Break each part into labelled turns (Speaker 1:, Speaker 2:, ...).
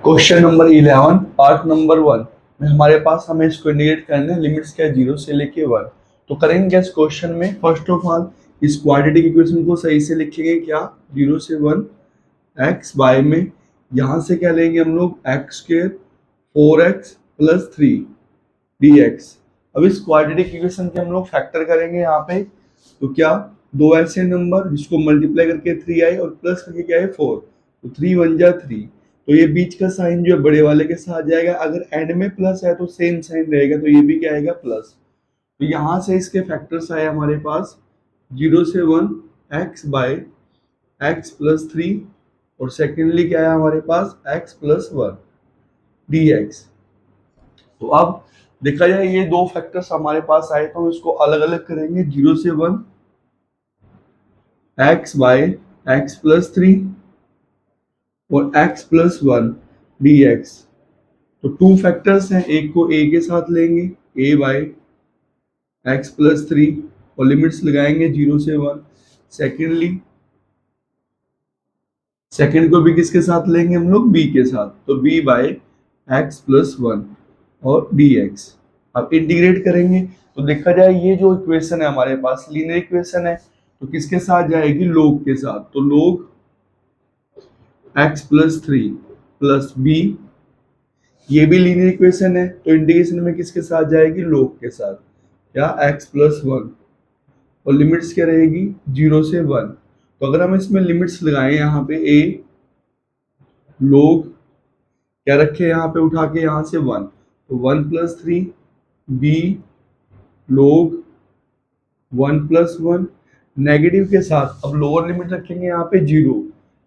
Speaker 1: Question number 11 part number 1 में हमारे पास हमें इसको इंडिकेट करना है लिमिट्स क्या है 0 से लेके 1। तो करेंगे क्या इस क्वेश्चन में, फर्स्ट ऑफ ऑल इस क्वाड्रेटिक इक्वेशन को सही से लिखेंगे क्या 0 से 1 एक्स वाई में, यहाँ से क्या लेंगे हम लोग x square 4x plus 3 dx। अब इस क्वाड्रेटिक इक्वेशन के हम लोग फैक्टर करेंगे यहाँ पे, तो क्या दो ऐसे नंबर जिसको मल्टीप्लाई करके 3 आए और प्लस करके क्या है 4, तो 3 1 जा 3, तो ये बीच का साइन जो है बड़े वाले के साथ जाएगा, अगर एंड में प्लस है तो सेम साइन रहेगा, तो ये भी क्या आएगा प्लस। तो यहाँ से इसके फैक्टर्स आए हमारे पास 0 से 1 एक्स बाय एक्स प्लस 3, और सेकेंडली क्या है हमारे पास एक्स प्लस 1 dx। तो अब देखा जाए ये दो फैक्टर्स हमारे पास आए तो हम इसको अलग अलग करेंगे, 0 से 1 एक्स बाय एक्स प्लस 3 और x प्लस 1 dx। तो टू फैक्टर्स हैं, एक को a के साथ लेंगे a बाय एक्स प्लस 3 और लिमिट्स लगाएंगे 0 से 1। सेकेंडली सेकेंड को भी किसके साथ लेंगे हम लोग b के साथ, तो b बाय एक्स प्लस 1 और dx। अब इंटीग्रेट करेंगे तो देखा जाए ये जो इक्वेशन है हमारे पास लीनियर इक्वेशन है, तो किसके साथ जाएगी लोग के साथ, तो लोग x प्लस 3 प्लस b, ये भी लीनियर इक्वेशन है तो इंटीग्रेशन में किसके साथ जाएगी लोग के साथ, क्या x प्लस 1 और लिमिट्स क्या रहेगी 0 से 1। तो अगर हम इसमें लिमिट्स लगाएं यहाँ पे a लोग क्या रखे यहाँ पे उठा के यहाँ से 1, तो 1 प्लस 3 b लोग 1 प्लस 1 नेगेटिव के साथ, अब लोअर लिमिट रखेंगे यहाँ पे 0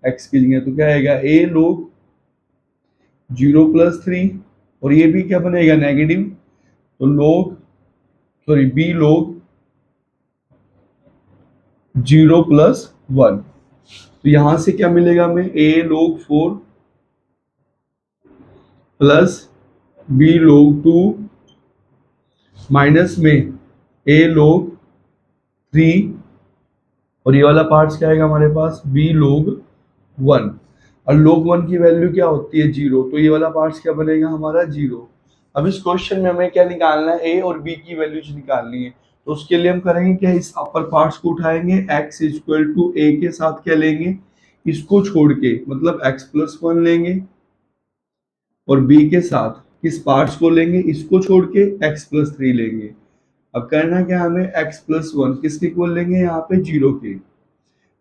Speaker 1: x की जगह, तो क्या आएगा a लोग 0 प्लस 3 और ये भी क्या बनेगा नेगेटिव, तो लोग सॉरी b लोग 0 प्लस 1। तो यहां से क्या मिलेगा हमें a लोग 4 प्लस b लोग 2 माइनस में a लोग 3 और ये वाला पार्ट क्या आएगा हमारे पास b लोग 1, और लोग 1 की वैल्यू क्या होती है 0, तो ये वाला पार्ट क्या बनेगा हमारा 0। अब इस क्वेश्चन में हमें क्या निकालना है a और b की वैल्यूज निकालनी है, तो उसके लिए हम करेंगे क्या इस अपर पार्ट्स को उठाएंगे x इक्वल टू a के साथ क्या लेंगे इसको छोड़ के, मतलब x प्लस 1 लेंगे और b के साथ किस पार्ट्स को लेंगे इसको छोड़ के x प्लस 3 लेंगे। अब करना क्या हमें x प्लस 1 किसके इक्वल लेंगे यहाँ पे 0 के,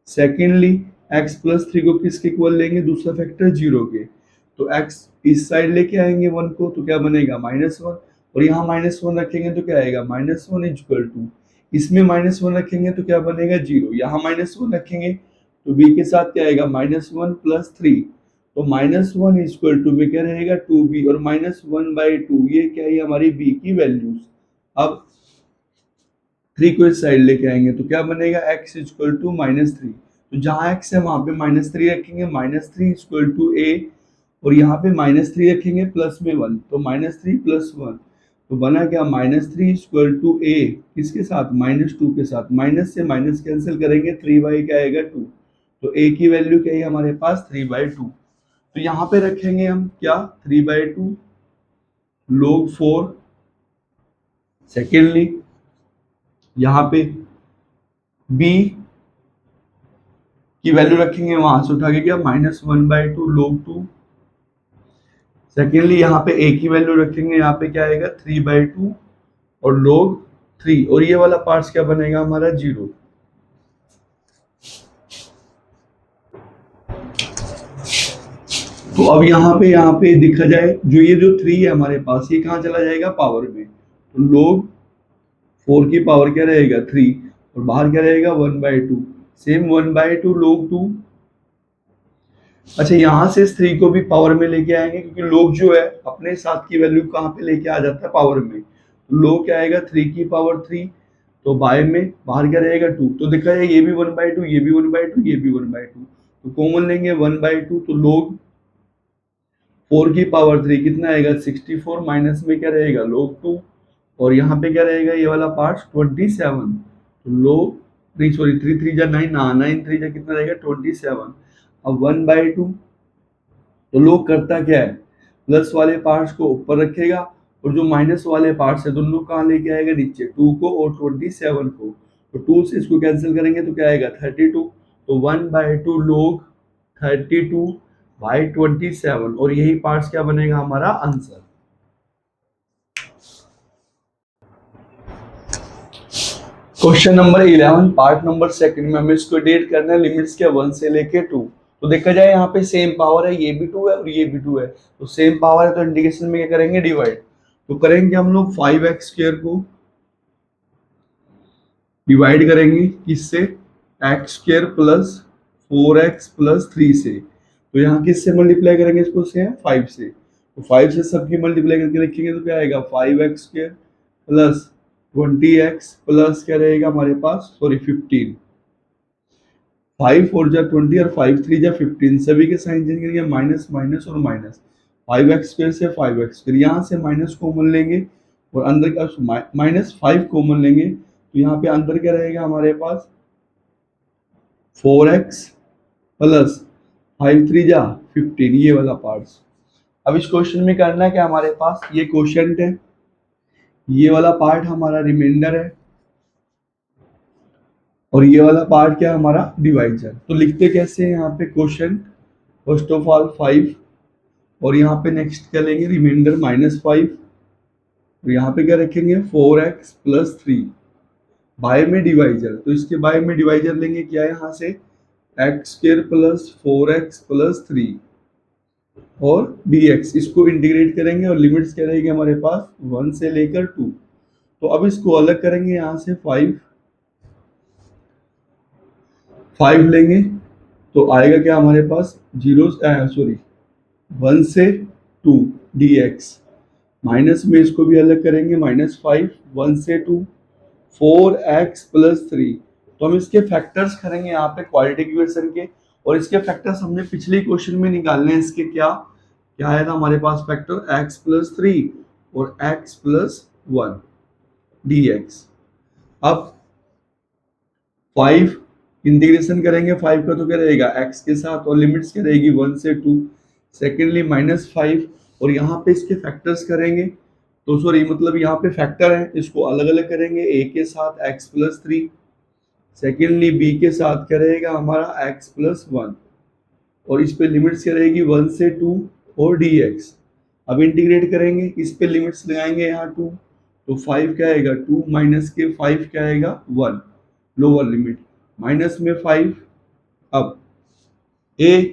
Speaker 1: सेकेंडली x प्लस 3 को किसके इक्वल लेंगे दूसरा फैक्टर 0 के, तो x इस साइड लेके आएंगे 1 को तो क्या बनेगा -1, और यहाँ -1 रखेंगे तो क्या आएगा -1 इक्वल टू, इसमें -1 रखेंगे तो क्या बनेगा 0, यहाँ -1 रखेंगे तो b के साथ क्या आएगा -1 प्लस 3, तो -1 इक्वल टू में क्या रहेगा 2b, और -1/2 ये क्या है हमारी b की वैल्यूज। अब 3 को इस साइड लेके आएंगे तो क्या बनेगा x इक्वल टू -3, तो जहाँ x है वहां पे -3 रखेंगे, -3 इक्वल टू a, और यहाँ पे -3 रखेंगे प्लस में 1, तो -3 प्लस 1, तो बना क्या -3 इक्वल टू a किसके साथ -2 के साथ, माइनस से माइनस कैंसिल करेंगे 3 क्या आएगा 2, तो a की वैल्यू क्या है हमारे पास 3/2। तो यहाँ पे रखेंगे हम क्या 3/2 log 4, सेकेंडली यहाँ पे b की वैल्यू रखेंगे वहां से उठा के क्या -1/2 log 2, सेकेंडली यहाँ पे a की वैल्यू रखेंगे यहाँ पे क्या आएगा 3/2 और log 3, और ये वाला पार्ट क्या बनेगा हमारा 0। तो अब यहाँ पे देखा जाए जो ये जो 3 है हमारे पास ये कहाँ चला जाएगा पावर में, तो log 4 की पावर क्या रहेगा 3 और बाहर क्या रहेगा 1/2, सेम 1/2 log 2। अच्छा यहाँ से इस 3 को भी पावर में लेके आएंगे क्योंकि log जो है अपने साथ की वैल्यू कहाँ पे लेके आ जाता है पावर में, तो log क्या आएगा 3 की पावर 3, तो बाय में बाहर क्या रहेगा 2, तो देखा जाए ये भी 1/2 ये भी 1/2 ये भी 1/2, तो कॉमन लेंगे 1/2, तो log 4 की पावर 3 कितना आएगा 64, माइनस में क्या रहेगा log 2, और यहाँ पे क्या रहेगा ये वाला पार्ट 27, तो log नहीं सॉरी 3 3 जा 9, 9 3 जा कितना रहेगा 27, अब 1/2 तो लोग करता क्या है, प्लस वाले पार्ट्स को ऊपर रखेगा और जो माइनस वाले पार्ट्स है दोनों कहाँ लेके आएगा, नीचे, 2 को और 27 को। तो 2 से इसको कैंसिल करेंगे तो क्या आएगा, 32। तो 1/2 लोग 32/27, और यही पार्ट्स क्या बनेगा हमारा answer. Question number 11 part number second में हमें इसको डेट करना है, लिमिट्स क्या 1 से लेके 2। तो देखा जाए यहाँ पे सेम पावर है, ये भी 2 है और ये भी 2 है, तो सेम पावर है तो इंटीग्रेशन में क्या करेंगे, डिवाइड। तो करेंगे हम लोग 5x² को डिवाइड करेंगे किससे, x² प्लस 4x प्लस 3 से। तो यहाँ किससे मल्टीप्लाई करेंगे इसको, से 5 से। तो 5 से सबकी मल्टीप्लाई करके रखेंगे तो क्या आएगा, 5x² प्लस 20x प्लस क्या रहेगा हमारे पास, सॉरी 15। 5 4 जा 20 और 5 3 जा 15, सभी के साइन चेंज करेंगे, माइनस माइनस और माइनस। 5x² से 5x, फिर यहाँ से माइनस कॉमन लेंगे और अंदर का -5 कॉमन लेंगे, तो यहाँ पे अंदर क्या रहेगा हमारे पास, 4x प्लस 5 3 जा 15, ये वाला पार्ट्स। अब इस क्वेश्चन में करना है क्या, हमारे पास ये क्वोशिएंट है, ये वाला पार्ट हमारा रिमाइंडर है और ये वाला पार्ट क्या हमारा डिवाइजर। तो लिखते कैसे हैं यहाँ पे, क्वोशिएंट फर्स्ट ऑफ ऑल 5 और यहाँ पे नेक्स्ट क्या लेंगे, रिमाइंडर -5, और यहाँ पे क्या रखेंगे 4x प्लस 3 बाय में डिवाइजर। तो इसके बाय में डिवाइजर लेंगे क्या है, यहाँ से x² प्लस 4x प्लस 3 और dx, इसको इंटीग्रेट करेंगे और लिमिट्स क्या रहेगी हमारे पास 1 से लेकर 2। तो अब इसको अलग करेंगे, यहाँ से 5 लेंगे तो आएगा क्या हमारे पास, 1 से 2 dx, माइनस में इसको भी अलग करेंगे, -5 1 से 2 4x प्लस 3। तो हम इसके फैक्टर्स करेंगे यहाँ पे क्वाड्रेटिक इक्वेशन के, और इसके फैक्टर्स हमने पिछले क्वेश्चन में निकालने हैं। इसके क्या क्या आया था हमारे पास फैक्टर, x प्लस 3 और x प्लस 1 dx। अब 5 इंटीग्रेशन करेंगे 5 का तो क्या रहेगा x के साथ, और लिमिट्स क्या रहेगी 1 से 2। सेकेंडली -5, और यहाँ पे इसके फैक्टर्स करेंगे, तो सॉरी मतलब यहाँ पे फैक्टर है, इसको अलग अलग करेंगे, a के साथ x प्लस 3, सेकेंडली b के साथ क्या रहेगा हमारा x प्लस 1, और इस पे लिमिट्स क्या रहेगी 1 से 2 और dx। अब इंटीग्रेट करेंगे, इस पे लिमिट्स लगाएंगे यहाँ 2, तो 5 क्या आएगा 2 माइनस के 5 क्या आएगा 1, लोअर लिमिट माइनस में 5। अब a,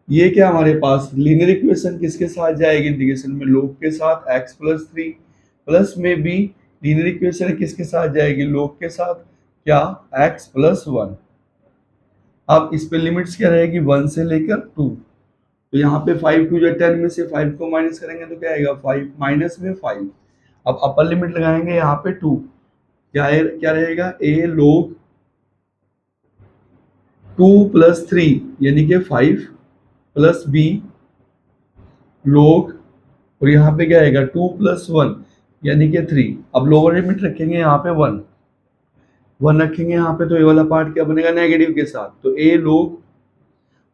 Speaker 1: ये क्या हमारे पास लीनियर इक्वेशन किसके साथ जाएगी इंटीग्रेशन में, लोग के साथ x प्लस 3, प्लस में b लीनियर इक्वेशन किसके साथ जाएगी, लोग के साथ, क्या x प्लस 1। अब इस पे लिमिट्स क्या रहेगी 1 से लेकर 2। तो यहाँ पे 5 2 या 10 में से 5 को माइनस करेंगे तो क्या आएगा 5 माइनस में 5। अब अपर लिमिट लगाएंगे यहाँ पे 2, क्या रहेगा a log 2 प्लस 3 यानी कि 5 प्लस b log, और यहाँ पे क्या आएगा 2 प्लस 1 यानी कि 3। अब लोअर लिमिट रखेंगे यहाँ पे 1 रखेंगे यहाँ पे, तो ये वाला पार्ट क्या बनेगा नेगेटिव के साथ, तो a log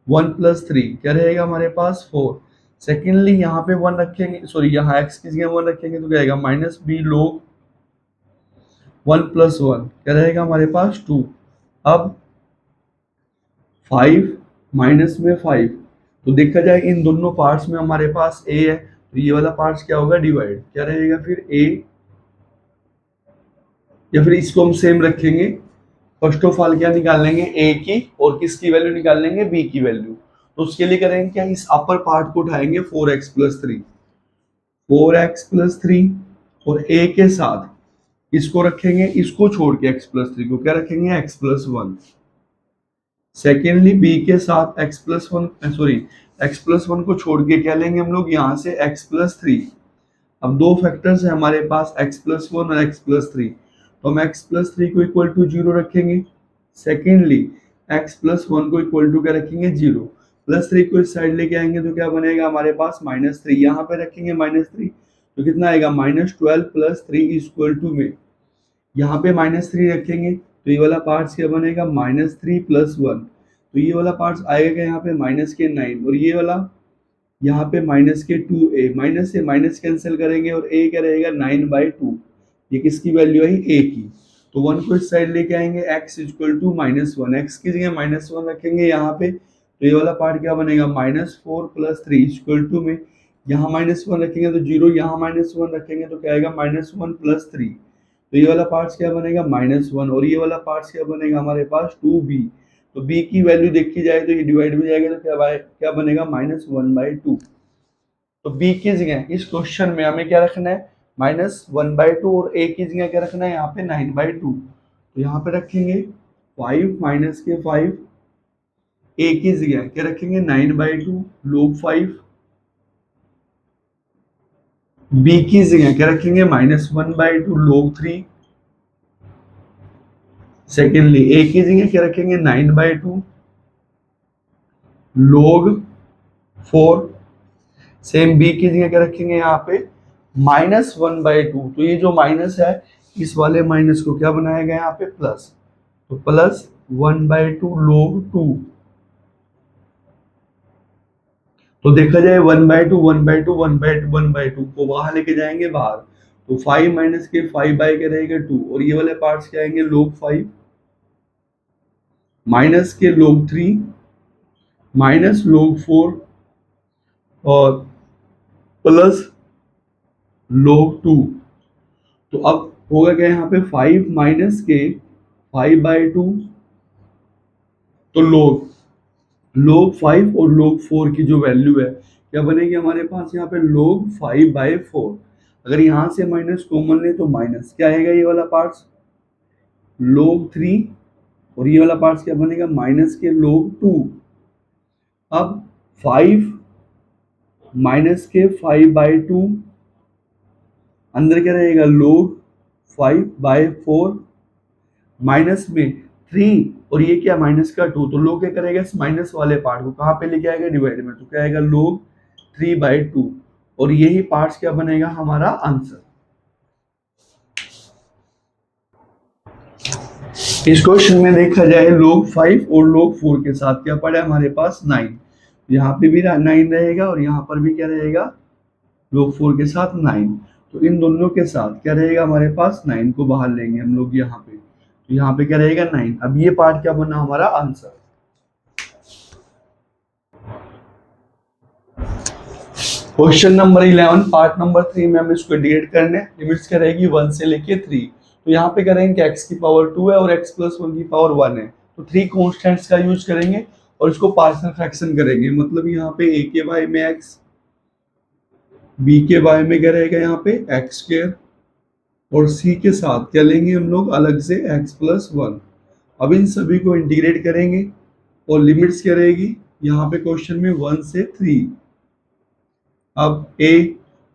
Speaker 1: 1 प्लस 3 क्या रहेगा हमारे पास 4। सेकेंडली यहाँ पे 1 रखेंगे, सॉरी यहाँ x की जगह 1 रखेंगे तो क्या आएगा माइनस b log 1 प्लस 1 क्या रहेगा हमारे पास 2। अब 5 माइनस में 5, तो देखा जाए इन दोनों पार्ट्स में हमारे पास a है, तो ये वाला पार्ट्स क्या होगा डिवाइड, क्या रहेगा फिर a, या फिर इसको हम सेम रखेंगे, फर्स्ट ऑफ ऑल क्या निकाल लेंगे a की, और किसकी वैल्यू निकाल लेंगे b की वैल्यू। तो उसके लिए करेंगे क्या, इस अपर पार्ट को उठाएंगे 4x प्लस 3, 4x प्लस 3 और a के साथ इसको रखेंगे, इसको छोड़ के x प्लस 3 को क्या रखेंगे x प्लस 1। सेकेंडली b के साथ x plus 1, sorry x plus 1 को छोड़ के क्या लेंगे हम लोग यहाँ से x प्लस 3। अब दो फैक्टर्स है हमारे पास x प्लस 1 और x प्लस 3, तो हम x प्लस 3 को इक्वल टू 0 रखेंगे। सेकेंडली x प्लस 1 को इक्वल टू क्या रखेंगे 0, प्लस 3 को इस साइड लेके आएंगे तो क्या बनेगा हमारे पास -3, यहाँ पे रखेंगे -3 तो कितना आएगा -12 प्लस 3 इक्वल टू में, यहाँ पे -3 रखेंगे तो ये वाला पार्ट क्या बनेगा -3 प्लस 1, तो ये वाला पार्ट आएगा क्या यहाँ पे माइनस के 9 और ये वाला यहाँ पे माइनस के 2a, माइनस से माइनस कैंसिल करेंगे और a क्या रहेगा 9/2। ये किसकी वैल्यू आई a की। तो 1 को इस साइड लेके आएंगे x इक्वल टू -1, x की जगह -1 रखेंगे यहाँ पे। तो ये वाला पार्ट क्या बनेगा -4 + 3 इक्वल टू में यहाँ -1 रखेंगे तो 0, यहाँ -1 रखेंगे तो क्या आएगा -1 + 3। तो ये वाला पार्ट क्या बनेगा -1 और ये वाला पार्ट क्या बनेगा हमारे पास 2b। तो b की वैल्यू देखी जाए तो ये डिवाइड हो जाएगा तो क्या बनेगा -1/2। तो b की जगह इस क्वेश्चन में हमें क्या रखना है -1/2 और a की जगह क्या रखना है यहाँ पे 9/2। तो यहाँ पे रखेंगे 5 माइनस के 5, a की जगह क्या रखेंगे 9/2 log 5, b की जगह क्या रखेंगे -1/2 log 3। सेकेंडली a की जगह क्या रखेंगे 9/2 log 4। सेम b की जगह क्या रखेंगे यहाँ पे -1/2। तो ये जो माइनस है इस वाले माइनस को क्या बनाया गया यहाँ पे प्लस, तो प्लस 1/2 log 2। तो देखा जाए 1/2 1/2 1/2 1/2 को बाहर लेके जाएंगे बाहर, तो 5 माइनस के 5 बाय क्या रहेगा 2 और ये वाले पार्ट्स क्या आएंगे log 5 माइनस के log 3 माइनस log 4 और प्लस log 2। तो अब होगा क्या यहाँ पे 5 माइनस के 5/2 तो log 5 और log 4 की जो वैल्यू है क्या बनेगी हमारे पास यहाँ पे log 5/4। अगर यहाँ से माइनस कॉमन ले तो माइनस क्या आएगा ये वाला पार्ट्स log 3 और ये वाला पार्ट्स क्या बनेगा माइनस के log 2। अब 5 माइनस के 5/2 अंदर क्या रहेगा log 5/4 माइनस में 3 और ये क्या माइनस का 2, तो लोग क्या करेगा इस माइनस वाले पार्ट को कहाँ पे लेके आएगा डिवाइड में, तो क्या आएगा log 3/2 और यही पार्ट्स क्या बनेगा हमारा आंसर। इस क्वेश्चन में देखा जाए log 5 और log 4 के साथ क्या पड़ा है हमारे पास 9, यहाँ पे भी 9 रहेगा और यहाँ पर भी क्या रहेगा log 4 के साथ 9। तो इन दोनों के साथ क्या रहेगा हमारे पास 9 को बाहर लेंगे हम लोग यहाँ पे, तो यहाँ पे क्या रहेगा 9। अब ये पार्ट क्या बना हमारा answer. Question number 11 part number 3 में हम इसको इंटीग्रेट करने लिमिट्स क्या रहेगी 1 से लेके 3। तो यहाँ पे करेंगे कि x की पावर 2 है और x + 1 की पावर 1 है, तो 3 कॉन्स्टेंट्स का यूज करेंगे और इसको पार्शियल फ्रैक्शन करेंगे। मतलब यहाँ पे a के y में x, b के y में क्या रहेगा यहाँ पे x² और c के साथ क्या लेंगे हम लोग अलग से x + 1। अब इन सभी को इंटीग्रेट करेंगे और लिमिट्स क्या रहेगी यहाँ पे क्वेश्चन में 1 से 3। अब a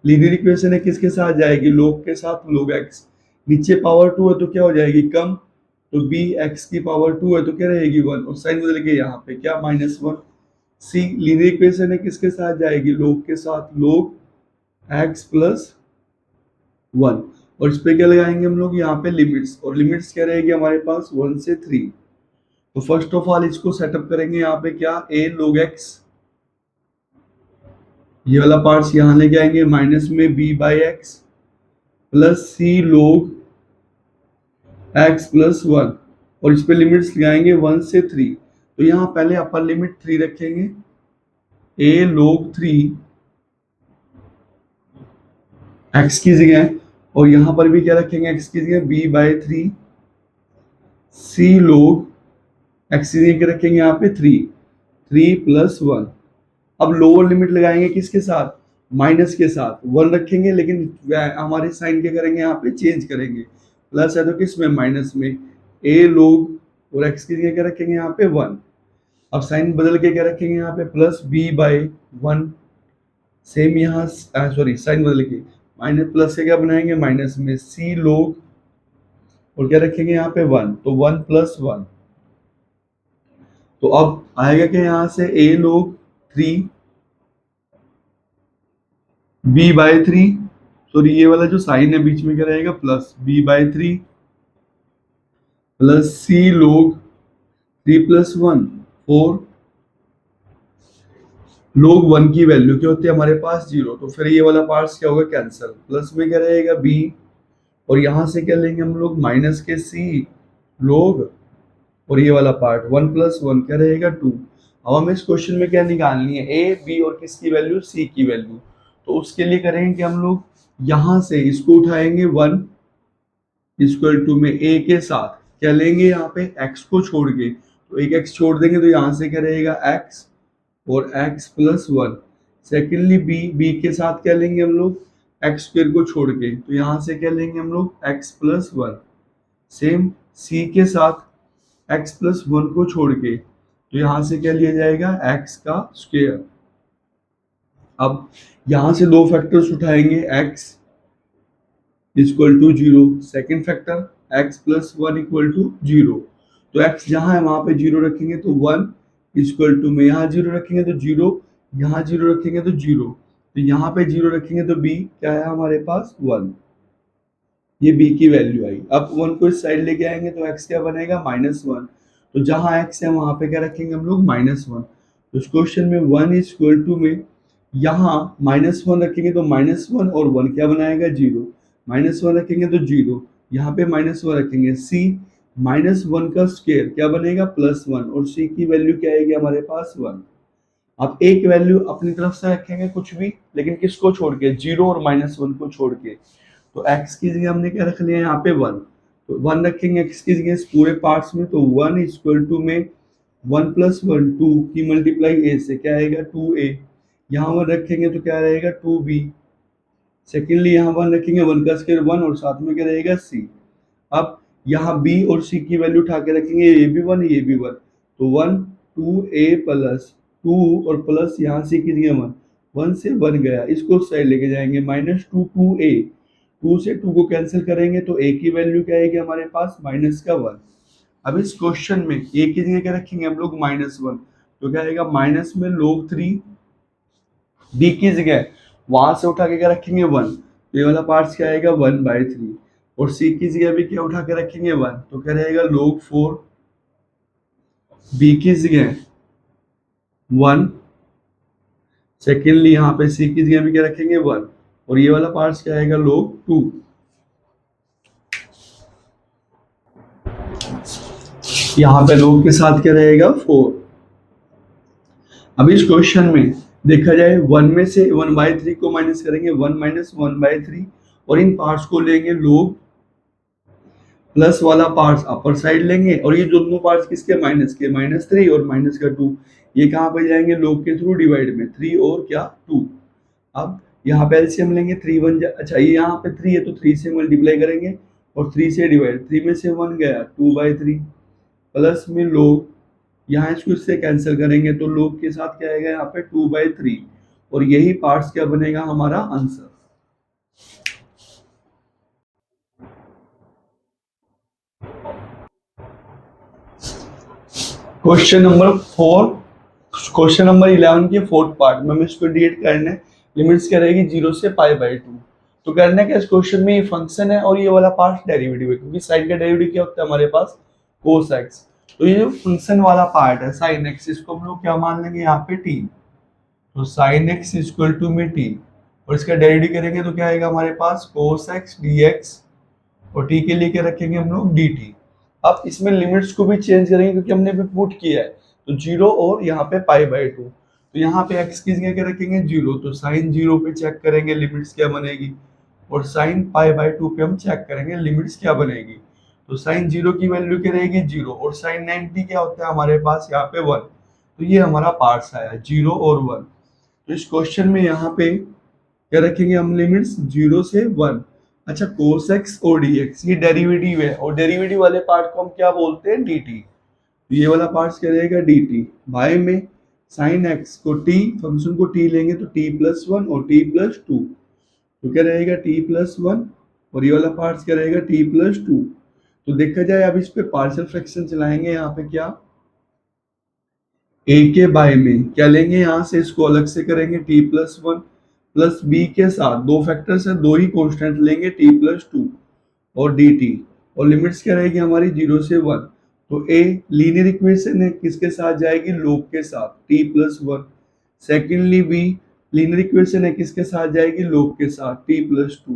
Speaker 1: लीनियर इक्वेशन है किसके साथ जाएगी log के साथ log x, नीचे पावर 2 है तो क्या हो जाएगी कम, तो b x की पावर 2 है तो क्या रहेगी 1 और साइन बदल के यहाँ पे क्या -1। c लीनियर इक्वेशन है किसके साथ जाएगी log के साथ log x + 1 और इस पे क्या लगाएंगे हम लोग यहाँ पे लिमिट्स, और लिमिट्स क्या रहेगी हमारे पास 1 से 3। तो फर्स्ट ऑफ ऑल इसको सेटअप करेंगे यहाँ पे क्या a log x, ये वाला पार्ट्स यहाँ लेके आएंगे माइनस में b/x plus c log x + 1 और इस पे लिमिट्स लगाएंगे 1 से 3। तो यहाँ पहले अपर लिमिट 3 रखेंगे a log 3 x की जगह, और यहाँ पर भी क्या रखेंगे x की जगह b/3 c log x की जगह रखेंगे यहाँ पे 3 + 1। अब लोअर लिमिट लगाएंगे किसके साथ माइनस के साथ 1 रखेंगे, लेकिन हमारे साइन क्या करेंगे यहाँ पे चेंज करेंगे, प्लस है तो किस में माइनस में a log और x की जगह क्या रखेंगे यहाँ पे 1। अब साइन बदल के क्या रखेंगे यहाँ पे प्लस b/1, सेम यहाँ सॉरी साइन बदल के माइनस प्लस से क्या बनाएंगे माइनस में c log और क्या रखेंगे यहाँ पे 1, तो 1 + 1। तो अब आएगा क्या यहाँ से a log 3 b/3, सॉरी ये वाला जो साइन है बीच में क्या रहेगा plus b/3 plus c log 3 + 1 4 log 1 की वैल्यू क्या होती है हमारे पास 0, तो फिर ये वाला पार्ट क्या होगा कैंसिल, प्लस में क्या रहेगा b, और यहां से क्या लेंगे हम लोग माइनस के c log, और ये वाला पार्ट 1 प्लस 1 क्या रहेगा 2। अब हमें इस क्वेश्चन में क्या निकालनी है, a b और किसकी वैल्यू c की वैल्यू। तो उसके लिए करेंगे कि हम लोग यहां से इसको उठाएंगे 1 इक्वल टू में a के साथ क्या लेंगे यहाँ पे x को छोड़ के, तो एक x छोड़ देंगे तो यहाँ से क्या रहेगा x और x प्लस 1। सेकेंडली b के साथ क्या लेंगे हम लोग x स्क्वायर को छोड़ के, तो यहाँ से क्या लेंगे हम लोग x प्लस 1। सेम c के साथ x प्लस 1 को छोड़ के, तो यहाँ से क्या लिया जाएगा x का स्क्वायर। अब यहाँ से दो फैक्टर्स उठाएंगे x equal to 0, second factor x plus 1 equal to 0। तो x जहां है वहां पे 0 रखेंगे तो 1 इक्वल टू में यहाँ 0 रखेंगे तो 0, यहाँ 0 रखेंगे तो 0, तो यहाँ पे 0 रखेंगे तो b क्या है हमारे पास 1, ये b की वैल्यू आई। अब 1 को इस साइड लेके आएंगे तो x क्या बनेगा -1, तो जहां x है वहां पे क्या रखेंगे हम लोग -1। तो इस क्वेश्चन में 1 इक्वल टू में यहाँ -1 रखेंगे तो -1 और 1 क्या बनाएगा 0, -1 रखेंगे तो 0, यहाँ पे -1 रखेंगे, c -1 का स्क्वायर क्या बनेगा +1, और c की वैल्यू क्या आएगी हमारे पास 1। अब एक वैल्यू अपनी तरफ से रखेंगे कुछ भी, लेकिन किसको छोड़ के 0 और -1 को छोड़ के, तो x की जगह हमने क्या रख लिया यहाँ पे 1, तो 1 रखेंगे x की जगह इस पूरे पार्ट्स में, तो 1 इक्वल टू में 1 प्लस 1 2 की मल्टीप्लाई a से क्या आएगा 2a, यहाँ 1 रखेंगे तो क्या रहेगा 2b। सेकेंडली यहाँ 1 रखेंगे 1 का स्क्वायर 1 और साथ में क्या रहेगा c। अब यहाँ b और c की वैल्यू उठा के रखेंगे, ये भी 1 ये भी 1, तो 1 2a प्लस 2 और प्लस यहाँ c की जगह 1, 1 से 1 गया, इसको साइड लेके जाएंगे -2 2a, 2 से 2 को कैंसिल करेंगे तो a की वैल्यू क्या आएगी हमारे पास -1। अब इस क्वेश्चन में a की जगह क्या रखेंगे हम लोग -1, तो क्या आएगा माइनस में log 3, b की जगह वहां से उठा के क्या रखेंगे 1, तो ये वाला पार्ट क्या आएगा 1/3, और c की जगह भी क्या उठा के रखेंगे 1, तो क्या रहेगा log 4, b की जगह 1, सेकेंडली यहाँ पे c की जगह भी क्या रखेंगे 1, और ये वाला पार्ट क्या आएगा log 2। यहाँ पे log के साथ क्या रहेगा 4। अब इस क्वेश्चन में देखा जाए 1 में से 1/3 को माइनस करेंगे 1 माइनस 1/3, और इन पार्ट्स को लेंगे लोग प्लस वाला पार्ट्स अपर साइड लेंगे, और ये दोनों पार्ट्स किसके माइनस के -3 और माइनस का 2, ये कहाँ पे जाएंगे लोग के थ्रू डिवाइड में 3 और क्या 2। अब यहाँ पे एलसीएम लेंगे 3 1 अच्छा ये यहाँ पे 3 है तो 3 से मल्टीप्लाई करेंगे और 3 से डिवाइड, 3 में से 1 गया 2/3 प्लस में लोग यहाँ इसको इससे कैंसिल करेंगे तो लोग के साथ क्या आएगा यहाँ पे 2/3, और यही पार्ट्स क्या बनेगा हमारा answer. Question number 4, question number 11 के फोर्थ पार्ट में हमें इसको डिवाइड करना है, लिमिट्स क्या रहेगी 0 से π/2। तो करना क्या इस क्वेश्चन में ये फंक्शन है और ये वाला पार्ट डेरिवेटिव है, क्योंकि साइन का डेरिवेटिव क्या होता है हमारे पास cos x, तो ये जो फंक्शन वाला पार्ट है sin x, इसको हम लोग क्या मान लेंगे यहाँ पे t, तो sin x इक्वल टू में t, और इसका डेरिवेटिव करेंगे तो क्या आएगा हमारे पास cos x dx, और t के लिए क्या रखेंगे हम लोग dt। अब इसमें लिमिट्स को भी चेंज करेंगे क्योंकि हमने भी पुट किया है, तो 0 और यहाँ पे π/2, तो यहाँ पे x की जगह क्या रखेंगे 0, तो sin 0 पे चेक करेंगे लिमिट्स क्या बनेगी, और sin π/2 पे हम चेक करेंगे लिमिट्स क्या बनेगी। तो sin 0 की वैल्यू क्या रहेगी 0, और sin 90 क्या होता है हमारे पास यहाँ पे 1, तो ये हमारा पार्ट्स आया 0 और 1। तो इस क्वेश्चन में यहाँ पे क्या रखेंगे हम लिमिट्स 0 से 1। अच्छा cos x और dx ये डेरिवेटिव है, और डेरिवेटिव वाले पार्ट को हम क्या बोलते हैं dt, तो ये वाला पार्ट क्या रहेगा dt, बाय में sin x को t फंक्शन को t लेंगे तो t प्लस 1 और t प्लस 2, तो क्या रहेगा t प्लस 1, और ये वाला पार्ट क्या रहेगा t प्लस 2। तो देखा जाए अब इस पे पार्शियल फ्रैक्शन चलाएंगे, यहाँ पे क्या a के बाय में क्या लेंगे, यहाँ से इसको अलग से करेंगे t प्लस 1 प्लस b के साथ दो फैक्टर्स है, दो ही कांस्टेंट लेंगे t प्लस 2 और dt, और लिमिट्स क्या रहेगी हमारी 0 से 1, तो ए लीनियर इक्वेशन है, किसके साथ जाएगी, लोग के साथ, t plus one. Secondly be linear equation है, किसके साथ जाएगी, लोग के साथ, t प्लस टू।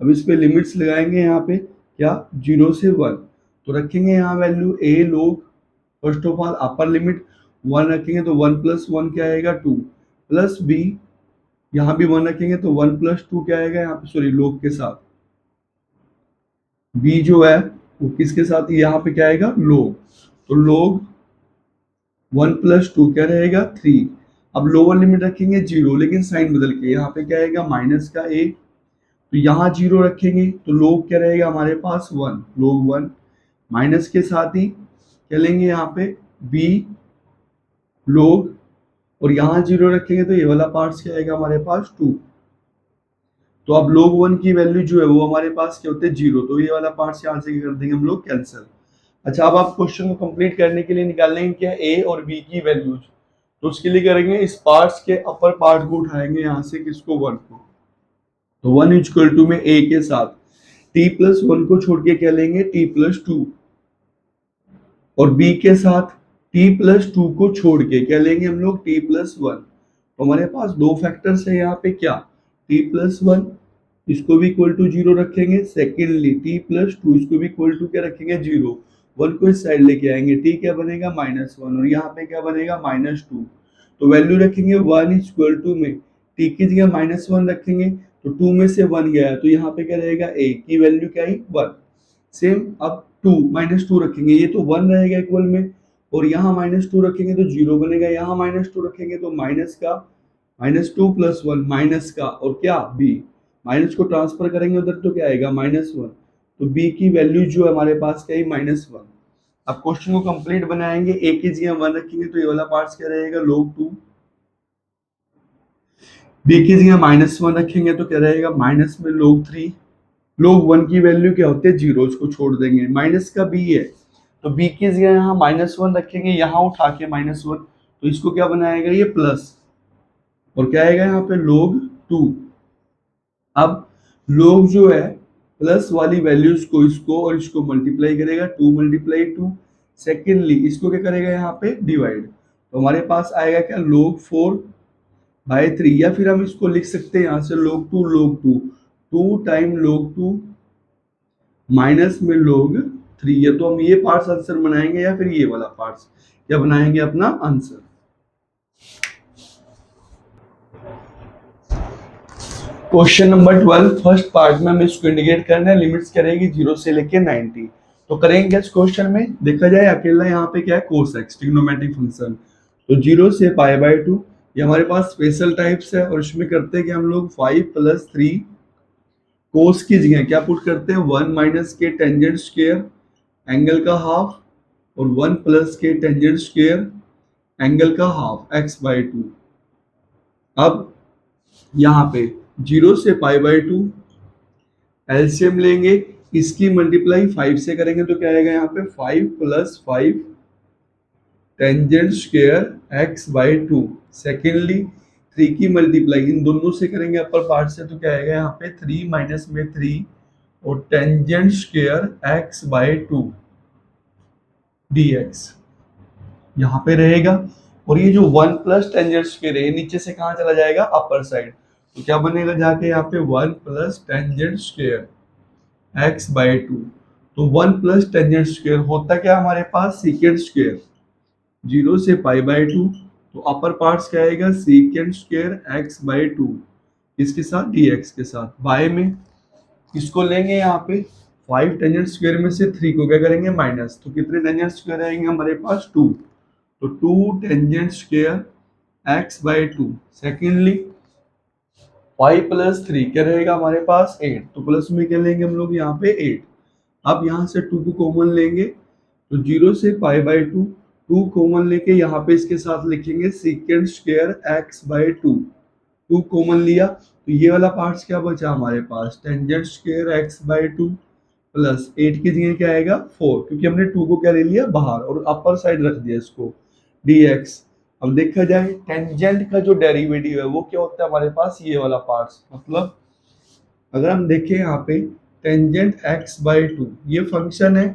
Speaker 1: अब इस पे लिमिट्स लगाएंगे यहाँ पे, क्या, 0 से 1। तो रखेंगे यहाँ वैल्यू ए लोग, first of all upper limit 1 रखेंगे तो 1 प्लस वन क्या आएगा 2, प्लस बी यहाँ भी 1 रखेंगे तो 1 प्लस टू क्या आएगा यहाँ पे, सॉरी लोग के साथ, बी जो है वो किसके साथ, यहाँ पे क्या आएगा, लोग। तो लोग 1 प्लस टू क्या रहेगा 3। अब लोअर लिमिट रखेंगे 0, लेकिन साइन बदल के, यहाँ पे क्या आएगा माइनस का ए, तो यहाँ 0 रखेंगे तो लोग क्या रहेगा हमारे पास 1, लोग 1। माइनस के साथ ही क्या लेंगे यहाँ पे बी लोग, और यहाँ 0 रखेंगे तो ये वाला पार्ट क्या आएगा हमारे पास 2। तो अब लोग 1 की वैल्यू जो है वो हमारे पास क्या होते हैं 0, तो ये वाला पार्ट यहाँ से कर देंगे हम लोग कैंसिल। अच्छा, अब आप क्वेश्चन को कंप्लीट करने के लिए निकालेंगे क्या ए और बी की वैल्यूज, तो उसके लिए करेंगे इस पार्ट्स के अपर पार्ट को उठाएंगे यहाँ से, किसको 1 को, तो 1 इक्वल टू में ए के साथ t प्लस वन को छोड़ के क्या लेंगे t प्लस टू, और b के साथ t प्लस टू को छोड़ के क्या लेंगे हम लोग t प्लस वन। तो हमारे पास दो फैक्टर्स है यहाँ पे, क्या, t प्लस वन, इसको भी इक्वल टू 0 रखेंगे। सेकेंडली t प्लस टू, इसको भी इक्वल टू क्या रखेंगे 0, 1 को इस साइड लेके आएंगे, t क्या बनेगा -1, और यहाँ पे क्या बनेगा -2। तो वैल्यू रखेंगे 1 इक्वल टू में t की जगह -1 रखेंगे, तो 2 में से 1 गया तो यहाँ पे क्या रहेगा a की वैल्यू क्या आई 1। सेम अब 2 -2 रखेंगे, ये तो 1 रहेगा इक्वल में, और यहाँ -2 रखेंगे तो 0 बनेगा, यहाँ -2 रखेंगे तो माइनस का -2 प्लस 1 माइनस का, और क्या b, माइनस को ट्रांसफर करेंगे उधर तो क्या आएगा -1। तो b की वैल्यू जो है हमारे पास क्या है -1। अब क्वेश्चन को कंप्लीट बनाएंगे, a की जगह 1 रखेंगे तो ये वाला पार्ट क्या रहेगा log 2, b की जगह -1 रखेंगे तो क्या रहेगा माइनस में log 3। log 1 की वैल्यू क्या होती है 0, इसको छोड़ देंगे, माइनस का b है तो b की जगह यहाँ -1 रखेंगे, यहाँ उठा के -1, तो इसको क्या बनाएगा ये प्लस, और क्या आएगा यहाँ पे log 2। अब log जो है प्लस वाली वैल्यूज को, इसको और इसको मल्टीप्लाई करेगा, 2 मल्टीप्लाई 2। सेकेंडली इसको क्या करेगा यहाँ पे डिवाइड, तो हमारे पास आएगा क्या log 4/3, या फिर हम इसको लिख सकते हैं यहाँ से log 2 2 टाइम log 2 माइनस में log 3, या तो हम ये पार्ट्स आंसर बनाएंगे या फिर ये वाला पार्ट्स क्या बनाएंगे अपना answer. Question number 12, first part में हमें इसको इंडिकेट करना है, लिमिट्स करेगी 0 से लेके 90। तो करेंगे इस क्वेश्चन में, देखा जाए अकेला यहाँ पे क्या है cos x ट्रिग्नोमेट्रिक फंक्शन, तो 0 से π/2 ये हमारे पास स्पेशल टाइप्स है, और इसमें करते हैं कि हम लोग 5 + 3 कोस की जगह क्या पुट करते हैं 1 माइनस के टेंजेंट स्क्वायर एंगल का हाफ, और 1 प्लस के टेंजेंट स्क्वायर एंगल का हाफ x/2। अब यहाँ पे 0 से π/2 एलसीएम लेंगे, इसकी मल्टीप्लाई 5 से करेंगे तो क्या आएगा यहाँ पे 5 + 5 टेंजेंट स्क्वायर x/2। सेकेंडली 3 की मल्टीप्लाई इन दोनों से करेंगे अपर पार्ट से, तो क्या आएगा यहाँ पे 3 माइनस में 3 और टेंजेंट स्क्वायर x/2 dx यहाँ पे रहेगा, और ये जो 1 प्लस टेंजेंट स्क्वायर है नीचे से कहाँ चला जाएगा अपर साइड, तो क्या बनेगा जाके यहाँ पे 1 प्लस टेंजेंट स्क्वायर x/2। तो 1 प्लस टेंजेंट स्क्वायर होता क्या हमारे पास सीकेंट स्क्वायर, 0 से π/2, तो अपर पार्ट्स क्या आएगा सीकेंट स्क्वायर x/2, इसके साथ dx के साथ, बाय में इसको लेंगे यहाँ पे 5 टेंजेंट स्क्वायर में से 3 को क्या करेंगे माइनस, तो कितने टेंजेंट स्क्वायर आएंगे हमारे पास 2, तो 2 टेंजेंट स्क्वायर x/2। सेकेंडली 5 + 3 क्या रहेगा हमारे पास 8, तो प्लस में क्या लेंगे हम लोग यहाँ पे 8। अब यहाँ से 2 को कॉमन लेंगे, तो 0 से π/2 2 कॉमन लेके यहाँ पे इसके साथ लिखेंगे सीकेंट स्क्वायर x/2, 2 कॉमन लिया तो ये वाला पार्ट्स क्या बचा हमारे पास टेंजेंट स्क्वायर x/2 प्लस 8 की जगह क्या आएगा 4, क्योंकि हमने 2 को क्या ले लिया बाहर और अपर साइड रख दिया इसको dx। अब देखा जाए टेंजेंट का जो डेरिवेटिव है वो क्या होता है हमारे पास ये वाला पार्ट्स, मतलब अगर हम देखें यहाँ पे टेंजेंट x/2 ये फंक्शन है,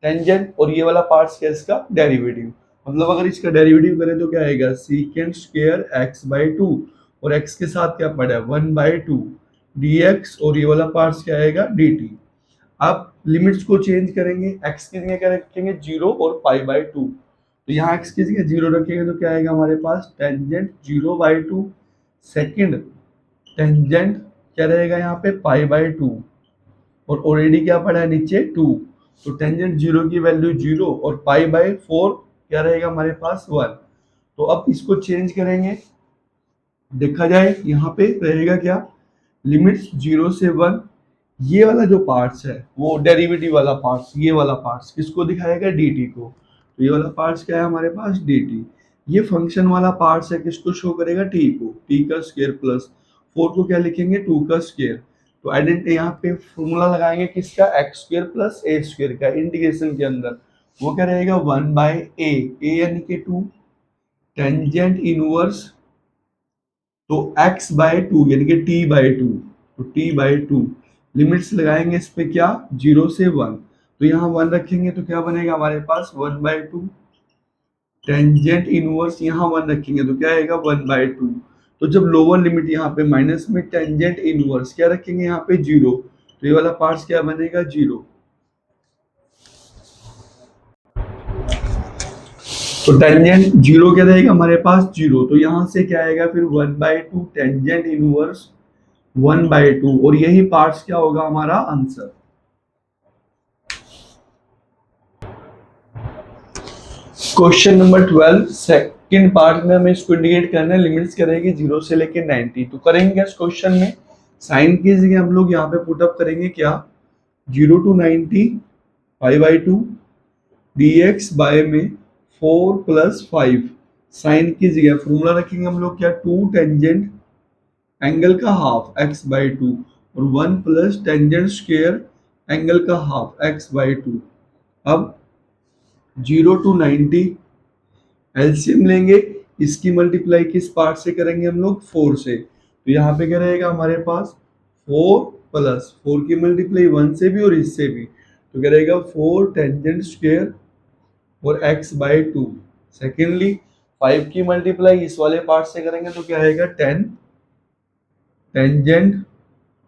Speaker 1: टेंजेंट, और ये वाला पार्ट क्या है इसका डेरिवेटिव, मतलब अगर इसका डेरिवेटिव करें तो क्या आएगा secant square x by two, और एक्स के साथ क्या पड़ा है 1/2 dx, और ये वाला पार्ट क्या आएगा dt। अब लिमिट्स को चेंज करेंगे, x की जगह क्या रखेंगे 0 और π/2, तो यहाँ x की जगह 0 रखेंगे तो क्या आएगा हमारे पास टेंजेंट 0/2, सेकंड टेंजेंट क्या रहेगा यहाँ पे π/2, और ऑलरेडी क्या पड़ा है नीचे 2, तो टेंजेंट 0 की वैल्यू 0 और π/4 क्या रहेगा हमारे पास 1। तो अब इसको चेंज करेंगे, देखा जाए यहाँ पे रहेगा क्या लिमिट्स 0 से 1, ये वाला जो पार्ट्स है वो डेरिवेटिव वाला पार्ट्स, ये वाला पार्ट्स किसको दिखाएगा dt को, तो ये वाला पार्ट्स क्या है हमारे पास dt। ये फंक्शन वाला पार्ट्स है किसको शो करेगा t को, t का स्क्वायर प्लस 4 को क्या लिखेंगे 2 का स्क्वायर, तो आइडेंटिटी यहाँ पे फॉर्मूला लगाएंगे किसका एक्स स्क्वायर प्लस ए स्क्वायर का इंटीग्रेशन के अंदर, वो क्या रहेगा 1/a, a यानी कि 2, टेंजेंट इनवर्स तो x/2 यानी कि t/2, तो t/2 लिमिट्स लगाएंगे इस पे क्या 0 से 1, तो यहाँ 1 रखेंगे तो क्या बनेगा हमारे पास 1/2, टेंजेंट इनवर्स यहाँ 1 रखेंगे तो क्या आएगा 1/2, तो जब लोअर लिमिट यहाँ पे माइनस में टेंजेंट इनवर्स क्या रखेंगे यहाँ पे 0, तो ये वाला पार्ट्स क्या बनेगा 0, तो टेंजेंट 0 क्या रहेगा हमारे पास 0, तो यहाँ से क्या आएगा फिर 1/2 टेंजेंट इनवर्स 1/2, और यही पार्ट्स क्या होगा हमारा answer. Question number 12 second part में हमें इसको इंडिकेट करना है, लिमिट्स करेगी 0 से लेके 90, तो करेंगे इस क्वेश्चन में साइन की जगह हम लोग यहाँ पे पुटअप करेंगे क्या 0 to 90 π/2 dx बाय में 4 + 5, साइन की जगह फॉर्मूला रखेंगे हम लोग क्या 2 टेंजेंट एंगल का हाफ x/2 और 1 + टेंजेंट स्क्वायर एंगल का हाफ x/2। अब 0 to 90 एलसीएम लेंगे, इसकी मल्टीप्लाई किस पार्ट से करेंगे हम लोग 4 से, तो यहाँ पे क्या रहेगा हमारे पास 4 + 4 की मल्टीप्लाई 1 से भी और इससे भी, तो क्या रहेगा 4 टेंजेंट स्क्वायर और x/2, सेकेंडली 5 की मल्टीप्लाई इस वाले पार्ट से करेंगे तो क्या आएगा 10 टेंजेंट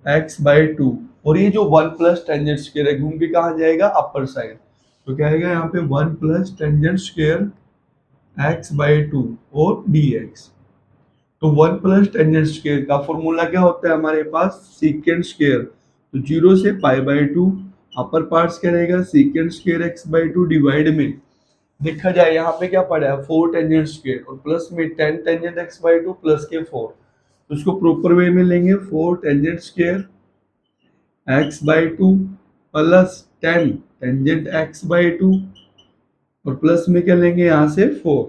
Speaker 1: x/2, और ये जो 1 + टेंजेंट स्क्वायर है घूम के कहाँ जाएगा अपर साइड, तो क्या आएगा यहाँ पे 1 + टेंजेंट स्क्वायर x/2 और dx, तो 1 + टेंजेंट स्क्वायर का फॉर्मूला क्या होता है हमारे पास सीकेंड स्क्वायर, तो 0 से π/2 अपर पार्ट्स क्या रहेगा सीकेंड स्क्वायर x/2 डिवाइड में, देखा जाए यहाँ पे क्या पड़ा है 4 टेंजेंट स्क्वायर और प्लस में 10 टेंजेंट x/2 प्लस के 4, तो इसको प्रॉपर वे में लेंगे 4 tangent square x/2 plus 10 tangent x/2 और प्लस में क्या लेंगे यहाँ से 4,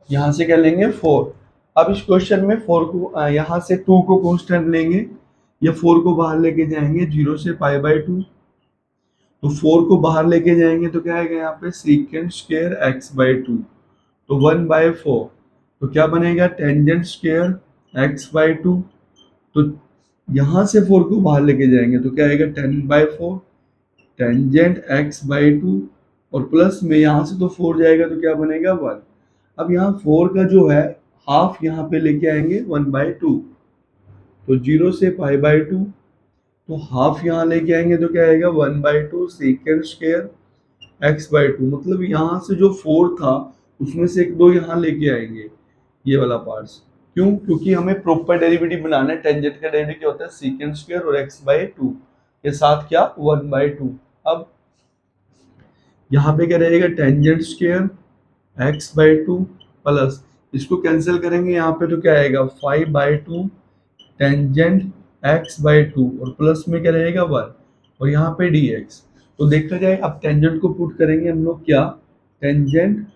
Speaker 1: यहाँ से क्या लेंगे 4। अब इस क्वेश्चन में 4 को यहाँ से 2 को कांस्टेंट लेंगे या 4 को बाहर लेके जाएंगे 0 से π/2, तो 4 को बाहर लेके जाएंगे तो क्या आएगा यहाँ पे सीकेंड स्क्वायर x/2, तो 1/4, तो क्या बनेगा टेंजेंट स्क्वायर x/2, तो यहाँ से 4 को बाहर लेके जाएंगे तो क्या आएगा 10/4 टेंजेंट x/2, और प्लस में यहाँ से तो 4 जाएगा तो क्या बनेगा 1। अब यहाँ 4 का जो है हाफ यहाँ पे लेके आएंगे 1/2, तो 0 से π/2, तो हाफ यहाँ लेके आएंगे तो क्या आएगा 1/2 सेकेंड स्क्वायर x/2, मतलब यहाँ से जो 4 था उसमें से एक दो यहाँ लेके आएंगे ये वाला पार्ट्स, क्यों, क्योंकि हमें प्रॉपर डेरिवेटिव बनाना है, टेंजेंट का डेरिवेटिव होता है सेकेंड स्क्वायर और x/2 के साथ क्या 1/2। अब यहाँ पे क्या रहेगा टेंजेंट स्क्वायर x/2 प्लस इसको कैंसिल करेंगे यहाँ पे तो क्या आएगा 5/2 टेंजेंट x/2 और प्लस में क्या रहेगा 1 और यहाँ पे dx, तो देखा जाए अब टेंजेंट को पुट करेंगे हम लोग क्या टेंजेंट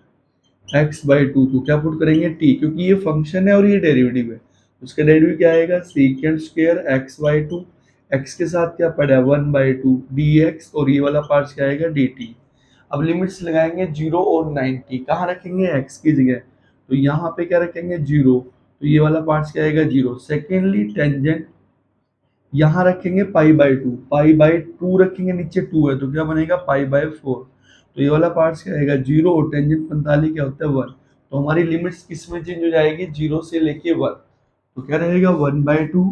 Speaker 1: x/2 को क्या पुट करेंगे t, क्योंकि ये फंक्शन है और ये डेरिवेटिव है, उसका डेरिवेटिव क्या आएगा सेकेंड स्क्वायर x/2, x के साथ क्या पड़ा है 1/2 dx और ये वाला पार्ट क्या आएगा dt। अब लिमिट्स लगाएंगे 0 और 90, कहाँ रखेंगे x की जगह, तो यहाँ पे क्या रखेंगे 0, तो ये वाला पार्ट क्या आएगा 0, सेकेंडली टेंजेंट यहाँ रखेंगे पाई बाई टू रखेंगे, नीचे 2 है तो क्या बनेगा पाई/4। तो ये वाला पार्ट क्या आएगा 0 और टेंजेंट 45 क्या होता है 1। तो हमारी लिमिट्स किस में चेंज हो जाएगी 0 से लेके 1। तो क्या रहेगा 1/2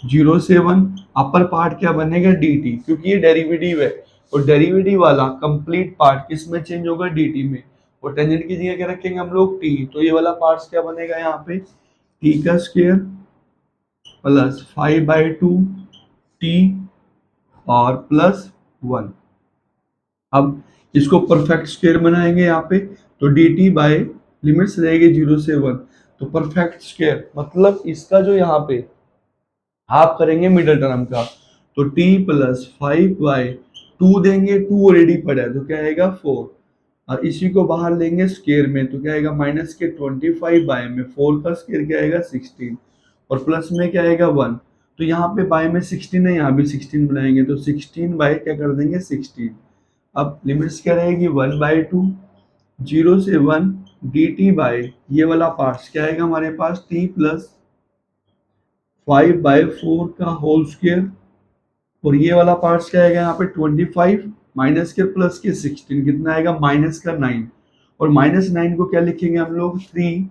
Speaker 1: 0 से 1। अपर पार्ट क्या बनेगा dt, क्योंकि ये डेरिवेटिव है और डेरिवेटिव वाला कंप्लीट पार्ट किस में चेंज होगा dt में। और टेंजेंट की जगह क्या रखेंगे हम लोग t। तो ये वाला पार्ट क्या बनेगा यहाँ पे t का स्क्वायर प्लस 5/2 t और प्लस 1। अब इसको परफेक्ट स्क्वायर बनाएंगे यहाँ पे, तो dt बाय लिमिट्स रहेगी 0 से 1। तो परफेक्ट स्क्वायर मतलब इसका जो यहाँ पे हाफ करेंगे मिडिल टर्म का, तो t प्लस 5/2 देंगे, 2 ऑलरेडी पड़ा है तो क्या आएगा 4। और इसी को बाहर लेंगे स्क्वायर में तो क्या आएगा माइनस के 25 बाय में 4 का स्क्वायर क्या आएगा 16 और प्लस में क्या आएगा 1। तो यहाँ पे बाय में 16 है, यहाँ भी 16 बनाएंगे तो 16 बाय क्या कर देंगे 16। अब लिमिट्स क्या रहेगी 1/2 0 से 1 dt बाय ये वाला पार्ट क्या आएगा हमारे पास t प्लस 5/4 का होल स्क्वायर और ये वाला पार्ट क्या आएगा यहाँ पे 25 माइनस के प्लस के 16 कितना आएगा माइनस का 9 और माइनस 9 को क्या लिखेंगे हम लोग 3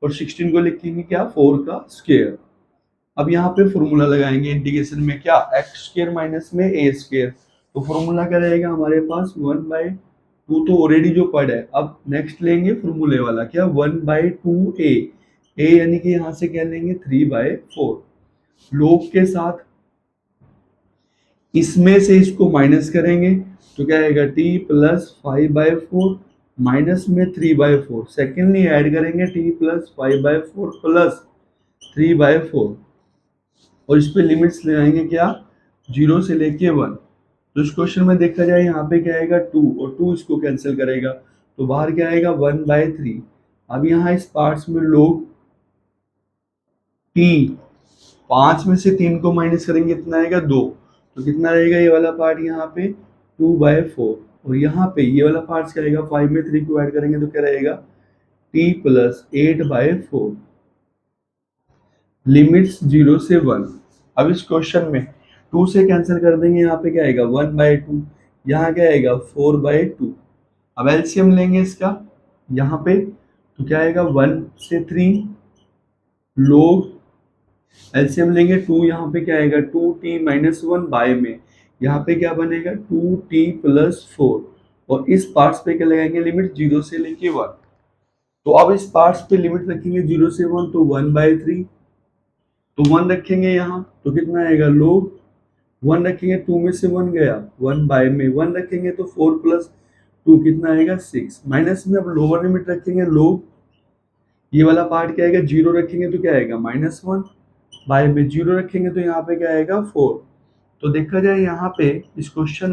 Speaker 1: और 16 को लिखेंगे क्या 4 का स्क्वायर। अब यहाँ पे फॉर्मूला लगाएंगे इंटीग्रेशन में क्या एक्स स्क्वायर माइनस में ए स्क्वायर। तो फॉर्मूला क्या रहेगा हमारे पास 1/2 तो ऑलरेडी जो पड़ा है। अब नेक्स्ट लेंगे फॉर्मूले वाला क्या 1/2 ए यानी कि यहाँ से क्या लेंगे 3/4 लोग के साथ इसमें से इसको माइनस करेंगे तो क्या आएगा t प्लस 5/4 माइनस में 3/4 सेकेंडली ऐड करेंगे t प्लस 5/4 प्लस 3/4 और इस पे लिमिट्स लगाएंगे क्या 0 से लेके 1। तो इस क्वेश्चन में देखा जाए यहाँ पे क्या आएगा 2 और 2 इसको कैंसिल करेगा तो बाहर क्या आएगा 1/3। अब यहाँ इस पार्ट्स में लोग t 5 में से 3 को माइनस करेंगे कितना आएगा 2 तो कितना रहेगा ये वाला पार्ट यहाँ पे 2/4 और यहाँ पे ये वाला पार्ट क्या रहेगा 5 में 3 को ऐड करेंगे तो क्या रहेगा t प्लस 8/4 लिमिट्स 0 से 1। अब इस क्वेश्चन में 2 से कैंसिल कर देंगे यहाँ पे क्या आएगा 1/2 यहाँ क्या आएगा 4/2। अब एलसीएम लेंगे इसका यहाँ पे तो क्या आएगा 1 से 3 लोग एलसीएम लेंगे 2 यहाँ पे क्या आएगा 2t माइनस 1 बाय में यहाँ पे क्या बनेगा 2t प्लस 4 और इस पार्ट्स पे क्या लगाएंगे लिमिट 0 से लेके 1। तो अब इस पार्ट्स पे लिमिट रखेंगे 0 से 1 तो 1/3 तो 1 रखेंगे यहाँ तो कितना आएगा लोग 1 रखेंगे 2 में से 1 गया 1 बाय में 1 रखेंगे तो 4 प्लस 2 कितना आएगा 6 माइनस में अब लोअर लिमिट रखेंगे लोग ये वाला पार्ट क्या आएगा 0 रखेंगे तो क्या आएगा -1 बाय में 0 रखेंगे तो यहाँ पे क्या आएगा 4। तो देखा जाए यहाँ पे इस क्वेश्चन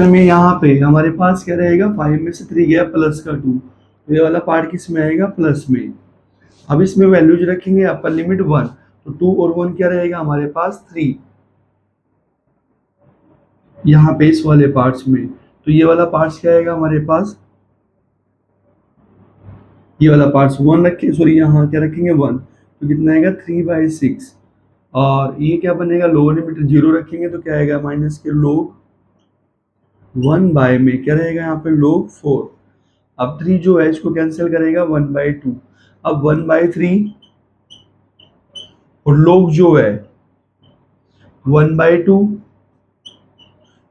Speaker 1: में यहाँ पे हमारे पास क्या रहेगा 5 में से 3 गया प्लस का 2 तो ये वाला पार्ट किस में आएगा प्लस में। अब इसमें वैल्यूज रखेंगे अपर लिमिट 1 तो 2 और 1 क्या रहेगा हमारे पास 3 यहाँ पे इस वाले पार्ट्स में। तो ये वाला पार्ट्स क्या आएगा हमारे पास ये वाला पार्ट्स 1 रखें सॉरी यहाँ क्या रखेंगे 1 तो कितना आएगा 3/6 और ये क्या बनेगा लोअर लिमिट 0 रखेंगे तो क्या आएगा माइनस के लोग 1 बाय में क्या रहेगा यहाँ पे लोग 4। अब 3 जो है इसको कैंसिल करेगा 1/2 अब 1/3 और लोग जो है 1/2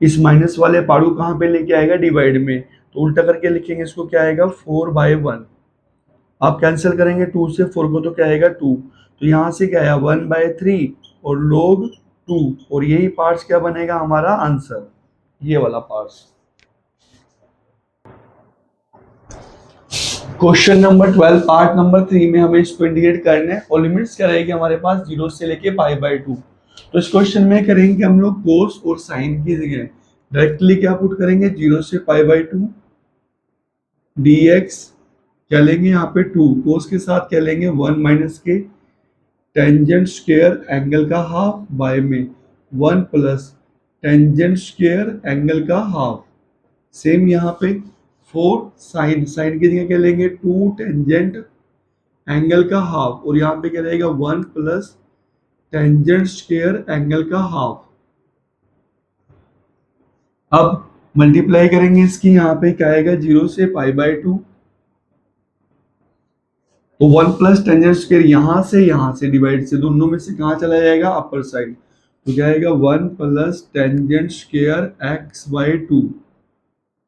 Speaker 1: इस माइनस वाले पार्ट कहाँ पे लेके आएगा डिवाइड में तो उल्टा करके लिखेंगे इसको क्या आएगा 4/1। आप कैंसिल करेंगे 2 से 4 को तो क्या आएगा 2 तो यहाँ से क्या आया 1/3 और लोग 2 और यही पार्ट्स क्या बनेगा हमारा आंसर ये वाला parts. Question number 12 part number 3 में हमें इसको इंडिकेट करना है और लिमिट्स क्या रहेगी हमारे पास 0 से लेके पाई/2। तो इस क्वेश्चन में करेंगे हम लोग कोस और साइन की जगह डायरेक्टली क्या पुट करेंगे 0 से पाई/2 dx क्या लेंगे यहाँ पे 2 कोस के साथ क्या लेंगे 1 माइनस के टेंजेंट स्क्वायर एंगल का हाफ बाय में 1 प्लस टेंजेंट स्क्वायर एंगल का हाफ। सेम यहाँ पे 4 साइन, साइन की जगह क्या लेंगे 2 टेंजेंट एंगल का हाफ, और यहाँ पे क्या रहेगा 1 प्लस टेंजेंट स्क्वायर एंगल का हाफ। अब मल्टीप्लाई करेंगे इसकी, यहाँ पे क्या आएगा 0 से π/2, तो 1 प्लस टेंजेंट स्क्वायर यहाँ से डिवाइड से दोनों में से कहाँ चला जाएगा अपर साइड, तो क्या आएगा 1 plus tangent square x/2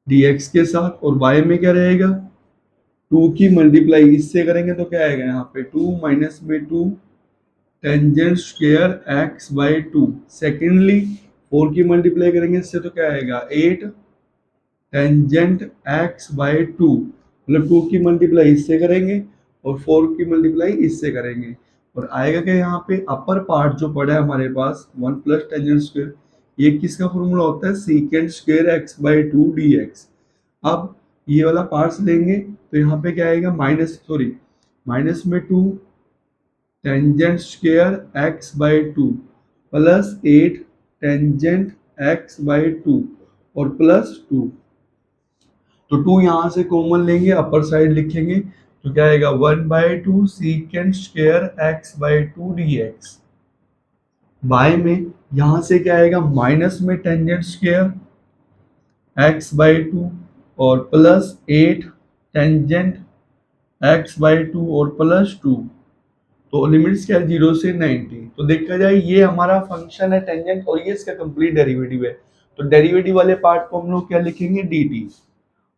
Speaker 1: dx के साथ, और y में क्या रहेगा 2 की मल्टीप्लाई इससे करेंगे तो क्या आएगा यहाँ पे 2 माइनस में 2 टेंजेंट स्क्वायर x/2। सेकेंडली 4 की मल्टीप्लाई करेंगे इससे तो क्या आएगा 8 टेंजेंट x/2, मतलब 2 की मल्टीप्लाई इससे करेंगे और 4 की मल्टीप्लाई इससे करेंगे, और आएगा क्या यहाँ पे अपर पार्ट जो पड़ा है हमारे पास 1 प्लस टेंजेंट स्क्वायर, ये किसका फॉर्मूला होता है सीकेंट स्क्वायर x/2 dx। अब ये वाला पार्ट्स लेंगे तो यहाँ पे क्या आएगा माइनस में 2 tangent square x/2 plus 8 tangent x/2 और प्लस 2, तो 2 यहाँ से कॉमन लेंगे अपर साइड लिखेंगे तो क्या आएगा 1/2 secant square x/2 dx। Bye में यहाँ से क्या आएगा माइनस में टेंजेंट स्क्वायर x/2 और प्लस 8 टेंजेंट x/2 और प्लस 2, तो लिमिट्स क्या है 0 से 90। तो देखा जाए ये हमारा फंक्शन है टेंजेंट और ये इसका कंप्लीट डेरिवेटिव है, तो डेरिवेटिव वाले पार्ट को हम लोग क्या लिखेंगे dt,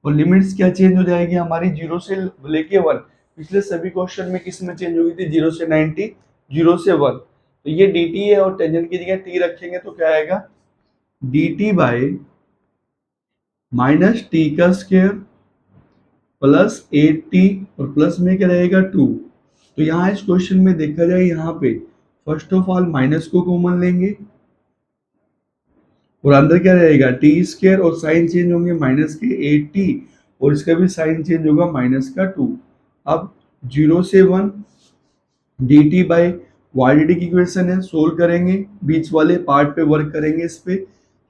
Speaker 1: और लिमिट्स क्या चेंज हो जाएगी हमारी 0 से लेके 1। पिछले सभी क्वेश्चन में किस में चेंज हुई थी 0 से 90, 0 से 1, तो ये dt है और टेंजेंट की जगह t रखेंगे तो क्या आएगा dt बाय माइनस टी का स्क्वायर प्लस 8t और प्लस में क्या रहेगा 2। तो यहाँ इस क्वेश्चन में देखा जाए यहाँ पे फर्स्ट ऑफ ऑल माइनस को कॉमन लेंगे और अंदर क्या रहेगा टी स्क्वायर और साइन चेंज होंगे माइनस के 8t और इसका भी साइन चेंज होगा माइनस का 2। अब 0 से 1 dt by Y D T की इक्वेशन है, सोल्व करेंगे बीच वाले पार्ट पे वर्क करेंगे, इस पे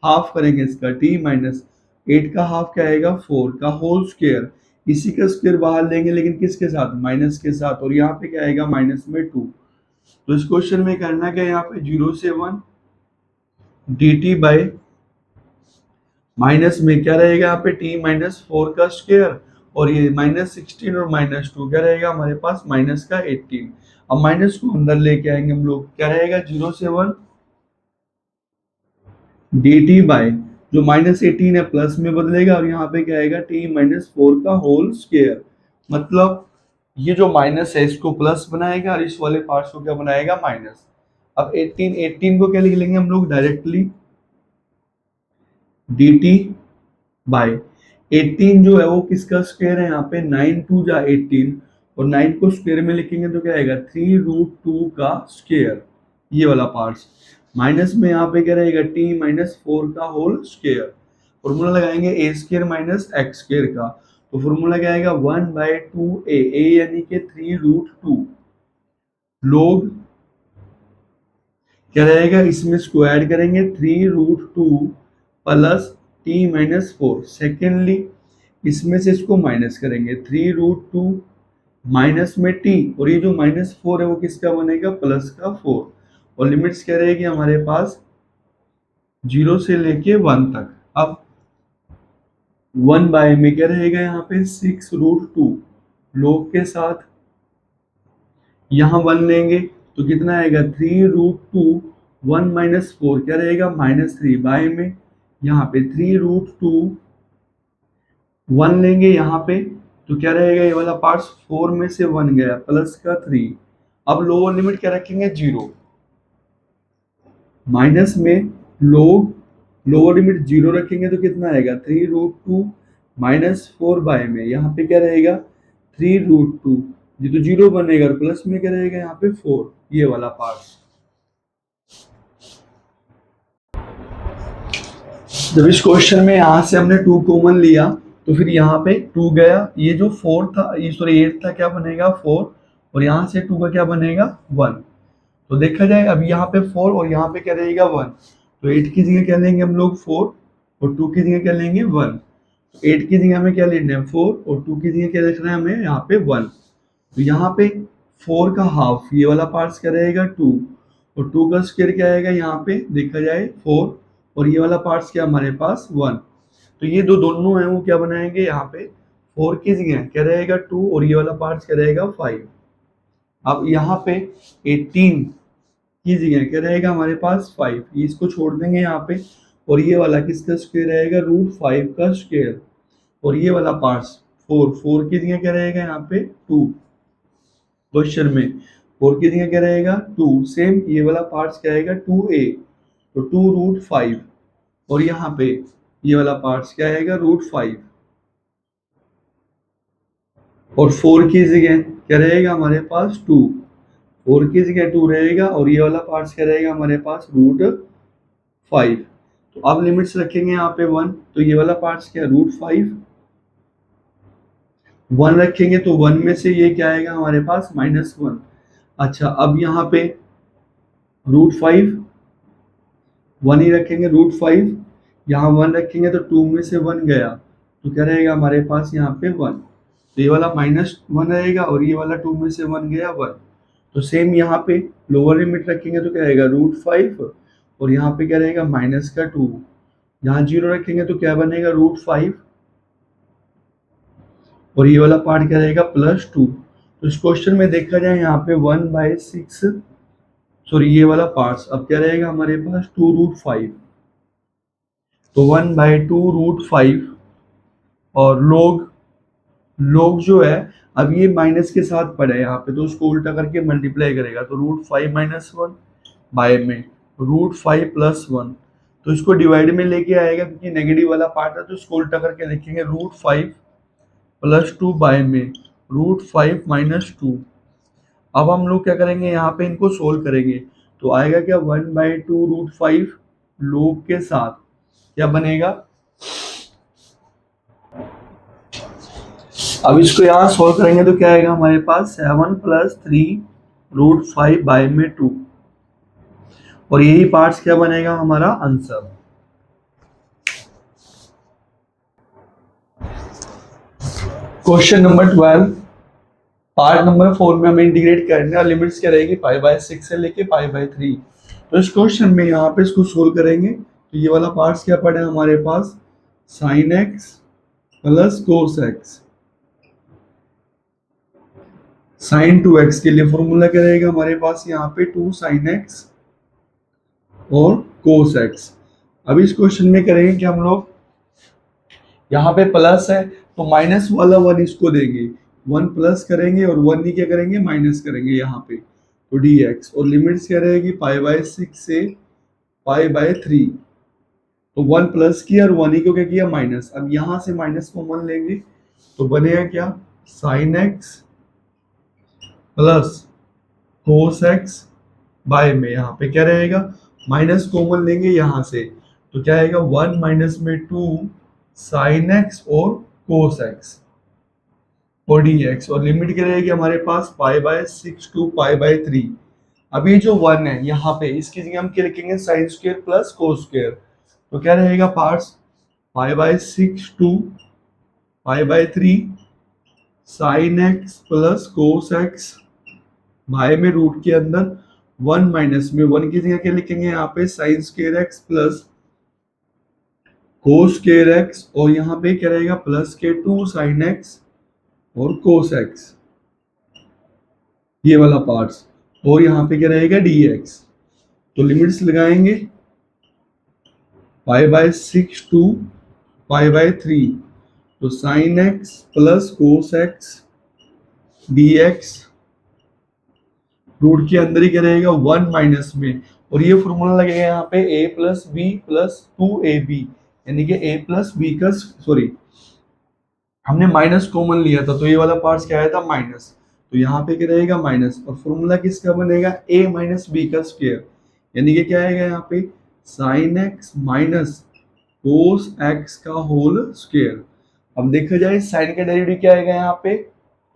Speaker 1: हाफ करेंगे इसका t माइनस 8 का हाफ क्या आएगा 4 का होल स्क्वायर, इसी का स्क्वायर बाहर लेंगे लेकिन किसके साथ माइनस के साथ, और यहाँ पे क्या आएगा माइनस में 2। तो इस क्वेश्चन में करना क्या यहाँ पे 0 से 1 dt बाई माइनस में क्या रहेगा यहाँ पे t माइनस 4 का स्क्वायर और ये माइनस 16 और माइनस 2 क्या रहेगा हमारे पास माइनस का 18। अब माइनस को अंदर लेके आएंगे हम लोग, क्या रहेगा 0 से 1 dt बाय जो माइनस 18 है प्लस में बदलेगा और यहाँ पे क्या आएगा t माइनस 4 का होल स्क्वायर, मतलब ये जो माइनस है इसको प्लस बनाएगा और इस वाले पार्ट्स को क्या बनाएगा माइनस। अब 18 को क्या लिख लेंगे हम लोग डायरेक्टली dt बाय 18 जो है वो किसका स्क्वायर है यहाँ पे 9 2 जा 18 और 9 को स्क्वायर में लिखेंगे तो क्या आएगा 3√2 का स्क्वायर, ये वाला पार्ट्स माइनस में यहाँ पे क्या रहेगा t माइनस 4 का होल स्क्वायर, फॉर्मूला लगाएंगे a square minus x square का, तो फॉर्मूला क्या आएगा 1/2a, a यानी कि 3√2 लोग क्या रहेगा इसमें इसको ऐड करेंगे 3√2 प्लस t माइनस 4, सेकेंडली इसमें से इसको माइनस करेंगे 3√2 माइनस में t और ये जो माइनस 4 है वो किसका बनेगा प्लस का 4, और लिमिट्स क्या रहेगी हमारे पास 0 से लेके 1 तक। अब 1 बाय में क्या रहेगा यहाँ पे 6√2 लोग के साथ यहाँ 1 लेंगे तो कितना आएगा 3√2 1 माइनस 4 क्या रहेगा माइनस 3 बाय में यहाँ पे 3√2 1 लेंगे यहाँ पे तो क्या रहेगा ये वाला पार्ट्स 4 में से 1 गया प्लस का 3। अब लोअर लिमिट क्या रखेंगे 0, माइनस में लोअर लिमिट 0 रखेंगे तो कितना आएगा 3√2 माइनस 4 बाय में यहाँ पे क्या रहेगा 3√2, ये तो 0 बनेगा और प्लस में क्या रहेगा यहाँ पे 4, ये वाला पार्ट। जब इस क्वेश्चन में यहाँ से हमने 2 कॉमन लिया तो फिर यहाँ पे 2 गया, ये जो 4 था ये सॉरी 8 था क्या बनेगा 4 और यहाँ से 2 का क्या बनेगा 1। तो देखा जाए अब यहाँ पे 4 और यहाँ पे क्या रहेगा 1, तो 8 की जगह क्या लेंगे हम लोग 4 और 2 की जगह क्या लेंगे 1, 8 की जगह हमें क्या लेना है 4 और 2 की जगह क्या लिखना है हमें यहाँ पे 1। तो यहाँ पे 4 का हाफ ये वाला पार्ट क्या रहेगा 2 और 2 का स्क्वायर क्या आएगा यहाँ पे देखा जाए 4 और ये वाला पार्ट क्या हमारे पास 1। तो ये दोनों है वो क्या बनाएंगे यहाँ पे 4 की जगह क्या रहेगा 2 और ये वाला पार्ट क्या रहेगा 5। अब यहाँ पे 18 की जगह क्या रहेगा हमारे पास 5, ये इसको छोड़ देंगे यहाँ पे और ये वाला किसका स्क्वायर रहेगा √5 का स्क्वायर और ये वाला पार्ट 4 की जगह क्या रहेगा यहाँ पे 2 क्वेश्चन में 4 की जगह क्या रहेगा 2 सेम ये वाला पार्ट क्या आएगा 2a तो 2√5 और यहाँ पे ये वाला पार्ट क्या आएगा √5 और 4 की जगह क्या रहेगा हमारे पास 2 4 की जगह 2 रहेगा और ये वाला पार्ट क्या रहेगा हमारे पास √5। तो अब लिमिट्स रखेंगे यहाँ पे 1 तो ये वाला पार्ट क्या √5 1 रखेंगे तो 1 में से ये क्या आएगा हमारे पास -1। अच्छा अब यहाँ पे √5 1 ही रखेंगे √5 यहाँ 1 रखेंगे तो 2 में से 1 गया तो क्या रहेगा हमारे पास यहाँ पे 1 तो ये वाला -1 रहेगा और ये वाला 2 में से 1 गया 1। तो सेम यहाँ पे लोअर लिमिट रखेंगे तो क्या रहेगा √5 और यहाँ पे क्या रहेगा -2 यहाँ 0 रखेंगे तो क्या बनेगा √5 और ये वाला पार्ट क्या रहेगा +2। तो इस क्वेश्चन में देखा जाए यहाँ पे 1/6 सॉरी ये वाला पार्ट अब क्या रहेगा हमारे पास 2√5 तो 1/2√5 और लोग जो है अब ये माइनस के साथ पड़ा है यहाँ पे तो उसको उल्टा करके मल्टीप्लाई करेगा तो √5 - 1 बाय में √5 + 1 तो इसको डिवाइड में लेके आएगा क्योंकि नेगेटिव वाला पार्ट है तो इसको उल्टा करके लिखेंगे √5 + 2 बाय में √5 - 2। अब हम लोग क्या करेंगे यहाँ पे इनको सोल्व करेंगे तो आएगा क्या 1/2√5 लोग के साथ क्या बनेगा। अब इसको यहाँ सोल्व करेंगे तो क्या आएगा हमारे पास 7 + 3√5 बाय में 2 और यही पार्ट्स क्या बनेगा हमारा answer. Question number 12 part number 4 में हमें इंटीग्रेट करना है लिमिट्स क्या रहेगी π/6 से लेके π/3। तो इस क्वेश्चन में यहाँ पे इसको सोल्व करेंगे तो ये वाला पार्ट्स क्या पड़ा है हमारे पास sin x + cos x sin 2x के लिए फॉर्मूला क्या रहेगा हमारे पास यहाँ पे 2 sin x और cos x। अब इस क्वेश्चन में करेंगे कि हम लोग यहाँ पे प्लस है तो माइनस वाला 1 इसको देंगे 1 प्लस करेंगे और 1 ही क्या करेंगे माइनस करेंगे यहाँ पे तो dx और लिमिट्स क्या रहेगी π/6 से π/3 तो 1 प्लस किया और 1 ही को क्या किया माइनस। अब यहाँ से माइनस कॉमन लेंगे तो बनेगा क्या sin x + cos x by में यहाँ पे क्या रहेगा माइनस कॉमन लेंगे यहाँ से तो क्या आएगा 1 माइनस में 2 sin x और cos x और dx और लिमिट क्या रहेगी हमारे पास π/6 to π/3। अभी जो 1 है यहाँ पे इसकी जगह हम क्या लिखेंगे sin square plus cos square तो क्या रहेगा parts π/6 to π/3 sin x + cos x by में रूट के अंदर 1 माइनस में 1 की जगह क्या लिखेंगे यहाँ पे sin square x plus cos square x और यहाँ पे क्या रहेगा प्लस के 2 sin x और cos x ये वाला पार्ट्स और यहाँ पे क्या रहेगा dx। तो लिमिट्स लगाएंगे π/6 to π/3 तो sin x + cos x dx root के अंदर ही क्या रहेगा 1 माइनस में और ये फॉर्मूला लगेगा यहाँ पे a + b + 2ab यानी कि a + b का सॉरी हमने माइनस कॉमन लिया था तो ये वाला पार्ट क्या आया था माइनस तो यहाँ पे क्या रहेगा माइनस और फॉर्मूला किसका बनेगा a - b का स्क्वायर यानी कि क्या आएगा यहाँ पे sin x - cos x का होल स्क्वायर। अब देखा जाए साइन का डेरिवेटिव क्या आएगा यहाँ पे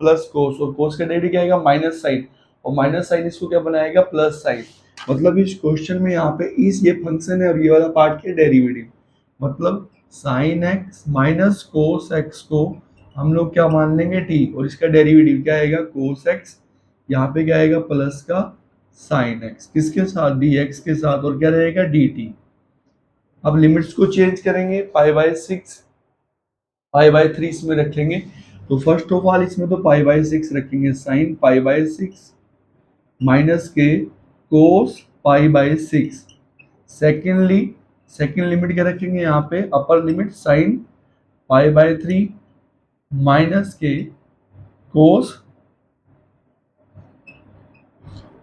Speaker 1: प्लस कोस और कोस का डेरिवेटिव क्या आएगा माइनस साइन और माइनस साइन इसको क्या बनाएगा प्लस साइन। मतलब इस क्वेश्चन में यहाँ पे इस ये फंक्शन है और ये वाला पार्ट के डेरिवेटिव मतलब sine x minus cos x को हम लोग क्या मान लेंगे टी, और इसका डेरिवेटिव क्या आएगा कोस एक्स, यहाँ पे क्या आएगा प्लस का साइन एक्स किसके साथ डी एक्स के साथ, और क्या रहेगा डी टी। अब लिमिट्स को चेंज करेंगे, पाई बाय 6 पाई बाय 3 इसमें रखेंगे, तो फर्स्ट ऑफ ऑल इसमें तो पाई बाय 6 रखेंगे, साइन पाई बाय 6 माइनस के cos pi by 6। Secondly second limit क्या रखेंगे यहाँ पे, upper limit sine pi by 3 minus के कोस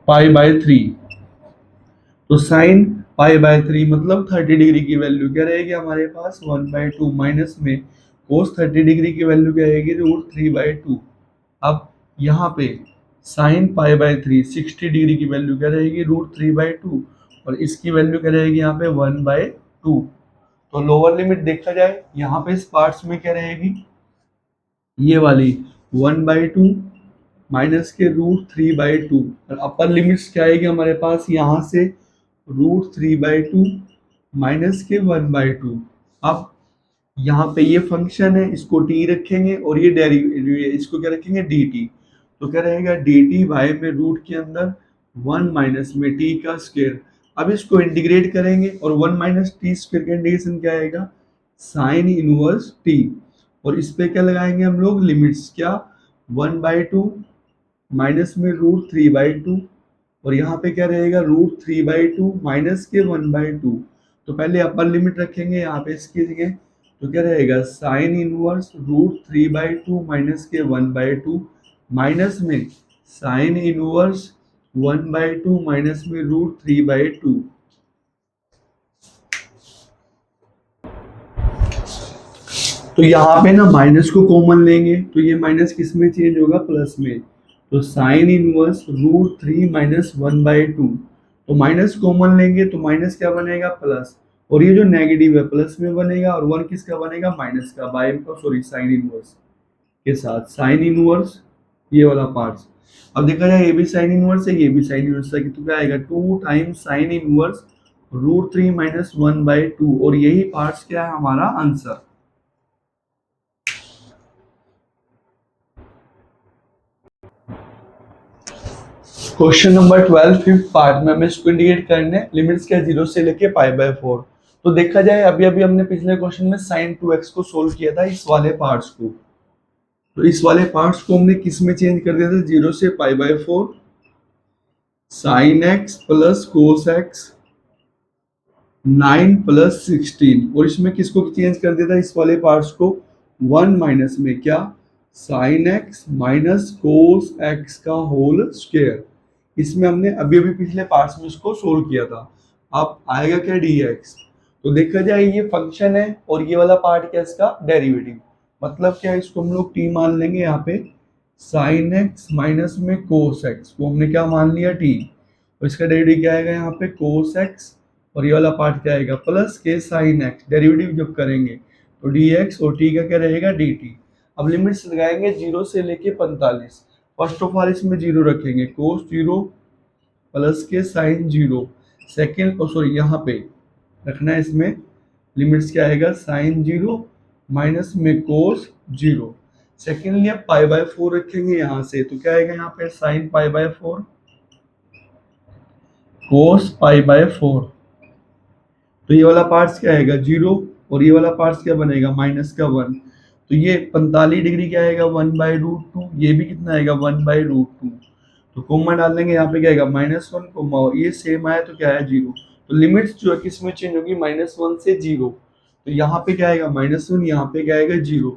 Speaker 1: पाई बाय 3। तो साइन पाई बाय 3 मतलब 30 डिग्री की वैल्यू क्या रहेगी हमारे पास 1/2 माइनस में कोस 30 डिग्री की वैल्यू क्या रहेगी √3/2। अब यहाँ पे साइन पाई बाय 3 60 डिग्री की वैल्यू क्या रहेगी √3/2, और इसकी वैल्यू क्या रहेगी यहाँ पे 1/2। तो लोअर लिमिट देखा जाए यहाँ पे इस पार्ट्स में क्या रहेगी, ये वाली 1/2 माइनस के √3/2, और अपर लिमिट्स क्या आएगी हमारे पास यहाँ से √3/2 माइनस के 1/2। अब यहाँ पे ये फंक्शन है, इसको टी रखेंगे, और ये इसको क्या रखेंगे डी टी। तो क्या रहेगा डी टी वाई में रूट के अंदर 1 माइनस में टी का स्क्वायर। अब इसको इंटीग्रेट करेंगे, और 1 माइनस टी स्क्वायर का इंटीग्रेशन क्या आएगा साइन इनवर्स टी, और इस पे क्या लगाएंगे हम लोग लिमिट्स, क्या 1/2 माइनस में √3/2, और यहाँ पे क्या रहेगा √3/2 माइनस के 1/2। तो पहले अपर लिमिट रखेंगे यहाँ पे इसकी जगह, तो क्या रहेगा साइन इनवर्स √3/2 माइनस के 1/2 माइनस में साइन इनवर्स 1/2 माइनस में √3/2। तो यहाँ पे ना माइनस को कॉमन लेंगे, तो ये माइनस किस में चेंज होगा प्लस में, तो साइन इनवर्स √3 माइनस 1/2। तो माइनस कॉमन लेंगे तो माइनस क्या बनेगा प्लस, और ये जो नेगेटिव है प्लस में बनेगा, और 1 किसका बनेगा माइनस का, बाय सॉरी साइन इनवर्स के साथ साइन इनवर्स ये वाला पार्ट। अब देखा जाए ये भी साइन इनवर्स है, ये भी साइन इनवर्स है, तो क्या आएगा 2 टाइम्स साइन इनवर्स √3 माइनस 1/2, और यही पार्ट्स क्या है हमारा answer. Question number 12 fifth part में हमें इसको इंडिकेट करने लिमिट्स क्या 0 से लेके π/4। तो देखा जाए अभी अभी हमने पिछले क्वेश्चन में sin 2x को सोल्व किया था, इस वाले पार्ट्स को। तो इस वाले पार्ट्स को हमने किस में चेंज कर दिया था 0 से π/4 sin x plus cos x 9 plus 16, और इसमें किसको चेंज कर दिया था इस वाले पार्ट्स को 1 माइनस में क्या sin x minus cos x का होल स्क्वायर। इसमें हमने अभी अभी पिछले पार्ट्स में इसको सोल्व किया था। अब आएगा क्या dx, तो देखा जाए ये फंक्शन है, और ये वाला पार्ट क्या इसका डेरिवेटिव, मतलब क्या इसको हम लोग t मान लेंगे यहाँ पे sin x माइनस में cos x को हमने क्या मान लिया t, और इसका डेरिवेटिव क्या आएगा यहाँ पे cos x, और ये वाला पार्ट क्या आएगा प्लस के sin x, डेरिवेटिव जब करेंगे तो dx और t का क्या रहेगा dt। अब लिमिट्स लगाएंगे 0 से लेके 45। फर्स्ट ऑफ ऑल इसमें 0 रखेंगे कोस 0 प्लस के साइन 0। सेकेंड सॉरी यहाँ पे रखना है, इसमें लिमिट्स क्या आएगा साइन 0 माइनस में कोस 0। सेकेंडली अब π/4 रखेंगे यहाँ से, तो क्या आएगा यहाँ पे साइन π/4 कोस π/4। तो ये वाला पार्ट्स क्या आएगा 0, और ये वाला पार्ट्स क्या बनेगा माइनस का 1। तो ये 45 डिग्री क्या आएगा 1/√2, ये भी कितना आएगा 1/√2। तो कॉमन डाल देंगे यहाँ पे क्या आएगा -1, ये सेम आया तो क्या है 0। तो लिमिट्स जो है किस में चेंज होगी -1 से 0। तो यहाँ पे क्या आएगा -1, यहाँ पे क्या आएगा 0।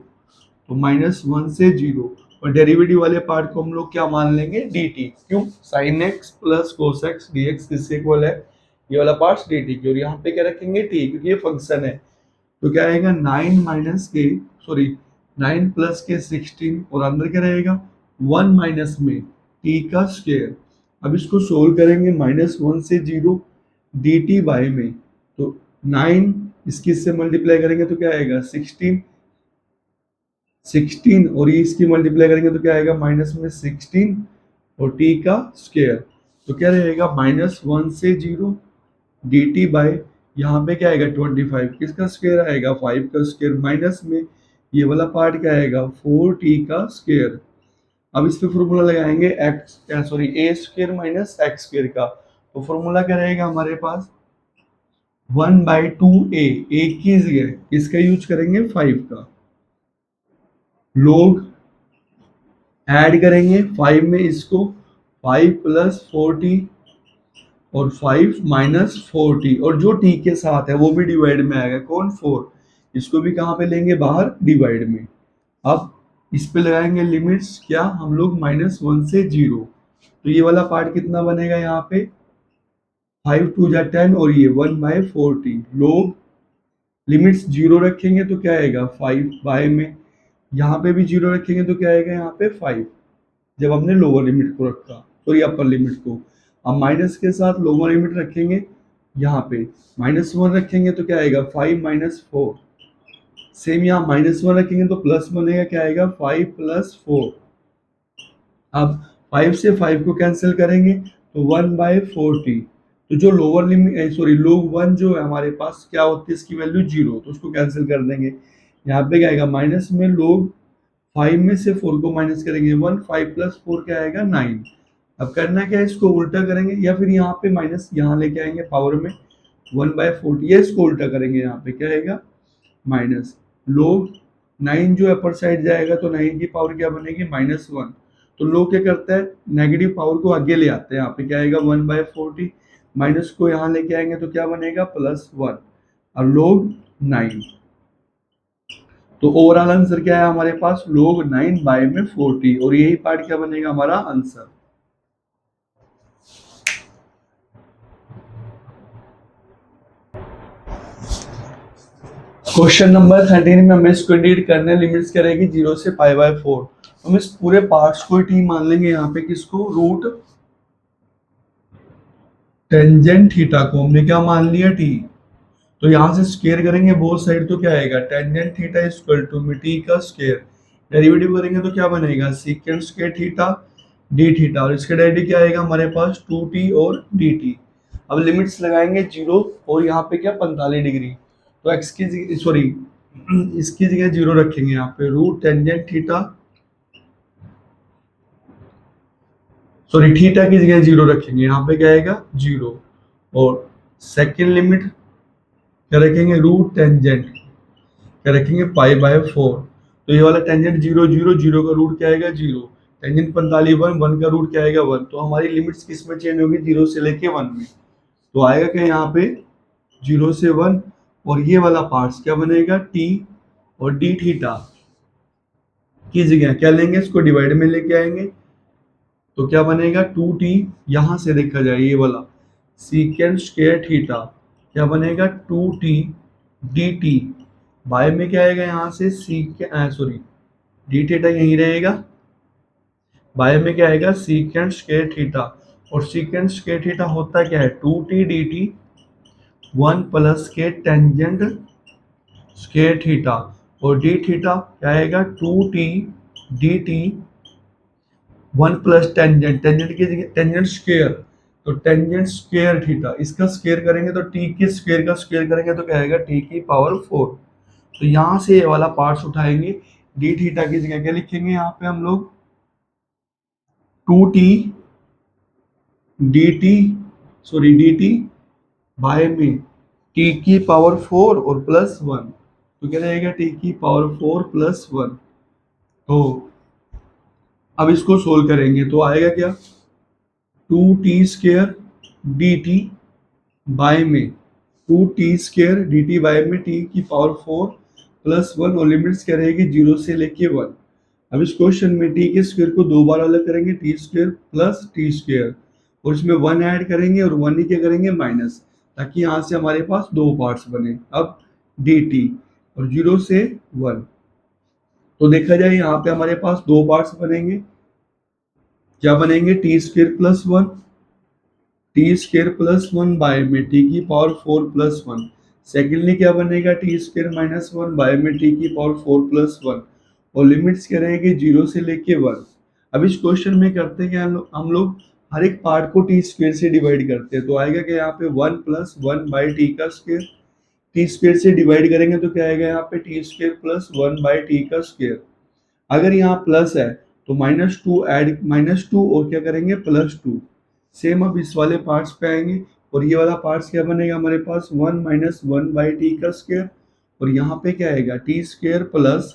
Speaker 1: तो -1 से 0, और डेरिवेटिव वाले पार्ट को हम लोग क्या मान लेंगे dt। क्यों sin x plus cos x dx किससे इक्वल है ये वाला पार्ट dt की, और यहाँ पे क्या रखेंगे t क्योंकि ये फंक्शन है। तो क्या आएगा 9 प्लस के 16, और अंदर क्या रहेगा 1 माइनस में t का स्क्वायर। अब इसको सोल्व करेंगे -1 से 0 dt बाय में, तो 9 इसकी से मल्टीप्लाई करेंगे तो क्या आएगा 16, और ये इसकी मल्टीप्लाई करेंगे तो क्या आएगा माइनस में 16 और t का स्क्वायर। तो क्या रहेगा -1 से 0 dt बाय, यहाँ पे क्या आएगा 25, किसका स्क्वायर आएगा 5 का स्क्वायर, माइनस में ये वाला पार्ट क्या आएगा 4t का स्क्वायर। अब इस पे फॉर्मूला लगाएंगे ए स्क्वायर माइनस एक्स स्क्वायर का, तो फॉर्मूला क्या रहेगा हमारे पास 1/2a, ए की जगह इसका यूज करेंगे 5 का, लोग ऐड करेंगे 5 में इसको, 5 प्लस 4t और 5 माइनस 4t, और जो t के साथ है वो भी डिवाइड में आएगा, कौन 4, इसको भी कहाँ पे लेंगे बाहर डिवाइड में। अब इस पे लगाएंगे लिमिट्स, क्या हम लोग -1 से 0, तो ये वाला पार्ट कितना बनेगा यहाँ पे 5 2 जा 10 और ये 1/4t, लोग लिमिट्स 0 रखेंगे तो क्या आएगा 5 बाय में, यहाँ पे भी 0 रखेंगे तो क्या आएगा यहाँ पे 5, जब हमने लोअर लिमिट को रखा सॉरी अपर लिमिट को। अब माइनस के साथ लोअर लिमिट रखेंगे, यहाँ पे -1 रखेंगे तो क्या आएगा 5 माइनस 4, सेम यहाँ -1 रखेंगे तो प्लस बनेगा, क्या आएगा 5 प्लस 4। अब 5 से 5 को कैंसिल करेंगे तो 1/4t, तो जो लोअर लिमिट सॉरी लोग 1 जो है हमारे पास क्या होती है इसकी वैल्यू 0, तो उसको कैंसिल कर देंगे, यहाँ पे क्या आएगा माइनस में लोग 5 में से 4 को माइनस करेंगे 1, 5 प्लस 4 क्या आएगा 9। अब करना क्या है, इसको उल्टा करेंगे या फिर यहाँ पे माइनस यहाँ लेके आएंगे पावर में 1/40, या इसको उल्टा करेंगे, यहाँ पे क्या आएगा माइनस, लोग 9 जो अपर साइड जाएगा तो 9 की पावर क्या बनेगी -1, तो लोग क्या करता है नेगेटिव पावर को आगे ले आते हैं, यहाँ पे क्या आएगा 1/40, माइनस को यहाँ लेके आएंगे तो क्या बनेगा +1 और लोग 9, तो ओवरऑल आंसर क्या है हमारे पास लोग 9/40, और यही पार्ट क्या बनेगा हमारा आंसर। क्वेश्चन नंबर 13 में हमें इसको इंडिकेट करने लिमिट्स करेगी 0 से π/4, हम इस पूरे पार्ट्स को टी मान लेंगे, यहाँ पे किसको रूट टेंजेंट थीटा को हमने क्या मान लिया टी, तो यहाँ से स्क्वायर करेंगे बोथ साइड तो क्या आएगा टेंजेंट थीटा इक्वल टू में टी का स्क्वायर, डेरिवेटिव करेंगे तो क्या बनेगा secant square theta D theta, और इसका डेरिवेटिव क्या आएगा हमारे पास 2t और dt। अब लिमिट्स लगाएंगे 0 और यहाँ पे क्या 45 डिग्री, तो x की सॉरी इसकी जगह 0 रखेंगे, यहाँ पे root tangent theta sorry theta की जगह 0 रखेंगे, यहाँ पे क्या आएगा 0, और सेकेंड लिमिट क्या रखेंगे रूट टेंजेंट क्या रखेंगे π/4, तो ये वाला टेंजेंट 0 0 0 का रूट क्या आएगा 0, टेंजेंट 45 1 1 का रूट क्या आएगा 1, तो हमारी लिमिट्स किस में चेंज होगी 0 से लेके 1 में, तो आएगा क्या यहाँ पे 0 से 1, और ये वाला पार्ट्स क्या बनेगा t और d थीटा की जगह क्या लेंगे इसको डिवाइड में लेके आएंगे, तो क्या बनेगा 2t, यहां से देखा जाए ये वाला सीकेंट स्क्वायर थीटा क्या बनेगा 2t dt, बाय में क्या आएगा यहाँ से सॉरी डी थीटा यही रहेगा, बाय में क्या आएगा सीकेंट स्क्वायर थीटा, और सीकेंट स्क्वायर थीटा होता क्या है 2t dt 1 प्लस के टेंजेंट स्क्वायर थीटा, और डी थीटा क्या आएगा 2t dt 1 plus tangent, tangent की जगह टेंजेंट स्क्वायर, तो टेंजेंट स्क्वायर थीटा, इसका स्क्वायर करेंगे तो t के स्क्वायर का स्क्वायर करेंगे तो क्या आएगा t की पावर 4, तो यहाँ से ये वाला पार्ट्स उठाएंगे, डी थीटा की जगह क्या लिखेंगे यहाँ पे हम लोग 2t dt sorry dt by में t की पावर 4 और +1, तो क्या रहेगा t की पावर 4 +1, तो अब इसको सोल्व करेंगे तो आएगा क्या 2t स्क्वायर dt बाय में 2t स्क्वायर dt बाय में t की पावर 4 +1, और लिमिट्स क्या रहेगी 0 से लेके 1। अब इस क्वेश्चन में t के स्क्वायर को 2 बार अलग करेंगे t square plus t square, और इसमें 1 ऐड करेंगे और 1 ही क्या करेंगे माइनस, ताकि यहाँ से हमारे पास 2 पार्ट्स बने। अब dt और 0 से 1, तो देखा जाए यहाँ पे हमारे पास 2 पार्ट्स बनेंगे, क्या बनेंगे T square plus 1, T square plus 1 by में टी की पावर 4 +1, सेकेंडली क्या बनेगा टी स्क्वायर -1 बाय में टी की पावर 4 +1, और लिमिट्स क्या रहेगी 0 से लेके 1। अब इस क्वेश्चन में करते हैं हम लोग हर एक पार्ट को टी स्क्वेयर से डिवाइड करते हैं, तो आएगा कि यहाँ पे 1 प्लस 1 बाई टी का स्क्वेयर। टी स्क्वेयर से डिवाइड करेंगे तो क्या आएगा यहाँ पे T square plus 1 by T का स्क्वेयर। अगर यहाँ प्लस है तो -2 ऐड -2 और क्या करेंगे +2। सेम अब इस वाले पार्ट्स पे आएंगे और ये वाला पार्ट्स क्या बनेगा हमारे पास 1 - 1 बाई टी का स्क्वेयर, और यहाँ पे क्या आएगा T square plus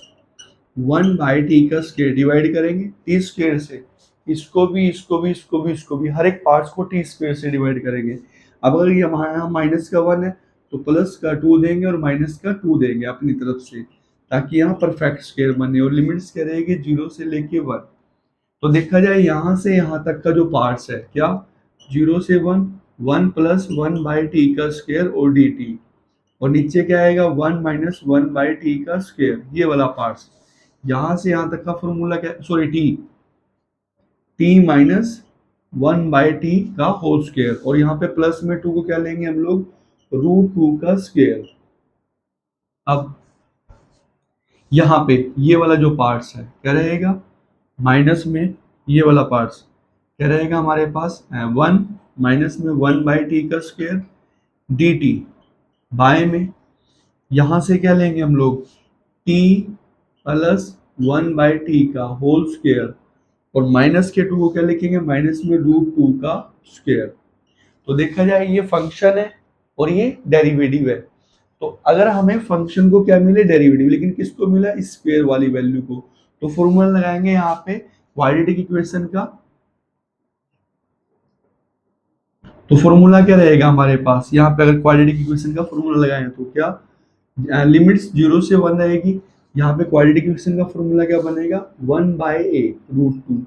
Speaker 1: 1 by T का स्क्वेयर। डिवाइड करेंगे टी स्क्वेयर से, इसको भी इसको भी इसको भी इसको भी, हर एक पार्ट्स को टी स्क्वेयर से डिवाइड करेंगे। अब अगर ये यहाँ माइनस का 1 है तो प्लस का 2 देंगे और माइनस का 2 देंगे अपनी तरफ से, ताकि यहाँ परफेक्ट स्क्वायर बने, और लिमिट्स क्या रहेगी 0 से लेके 1। तो देखा जाए यहाँ से यहाँ तक का जो पार्ट्स है क्या 0 से 1, 1 प्लस 1 बाई टी का स्क्वायर और डी टी, और नीचे क्या आएगा 1 - 1 बाई टी का स्क्वायर, ये वाला पार्ट्स। यहाँ से यहाँ तक का फॉर्मूला क्या, sorry T minus 1 by T का होल स्क्वायर, और यहाँ पे प्लस में 2 को क्या लेंगे हम लोग √2 का स्क्वायर। अब यहाँ पे ये वाला जो पार्ट्स है क्या रहेगा माइनस में, ये वाला पार्ट्स क्या रहेगा हमारे पास 1 माइनस में 1 बाई टी का स्क्वायर डी टी, बाय में यहाँ से क्या लेंगे हम लोग टी प्लस 1 बाई टी का होल स्क्वायर, और माइनस के 2 को क्या लिखेंगे माइनस में √2 का स्क्वायर। तो देखा जाए ये फंक्शन है और ये डेरिवेटिव है, तो अगर हमें फंक्शन को क्या मिले डेरिवेटिव, लेकिन किसको मिला स्क्वायर वाली वैल्यू को, तो फॉर्मूला लगाएंगे यहाँ पे क्वाड्रेटिक इक्वेशन का। तो फॉर्मूला क्या रहेगा हमारे पास, यहाँ पे अगर क्वाड्रेटिक इक्वेशन का फॉर्मूला लगाएं तो क्या लिमिट्स 0 से 1 रहेगी। यहाँ पे क्वाड्रेटिक इक्वेशन का फॉर्मूला क्या बनेगा 1/a√2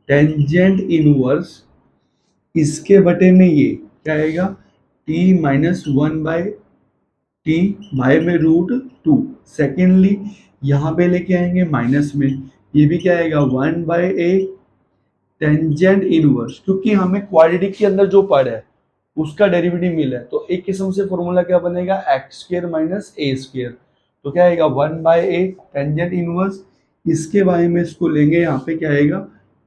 Speaker 1: टेंजेंट इनवर्स इसके बटे में ये क्या आएगा t - 1 बाई टी बाय में √2। सेकेंडली यहाँ पे लेके आएंगे माइनस में, ये भी क्या आएगा 1/a टेंजेंट इनवर्स, क्योंकि हमें क्वाड्रेटिक के अंदर जो पद है उसका डेरिवेटिव मिला है, तो एक किस्म से फॉर्मूला क्या बनेगा x² - a²। तो क्या आएगा 1/a टेंजेंट इनवर्स, इसके बारे में इसको लेंगे यहाँ पे क्या आएगा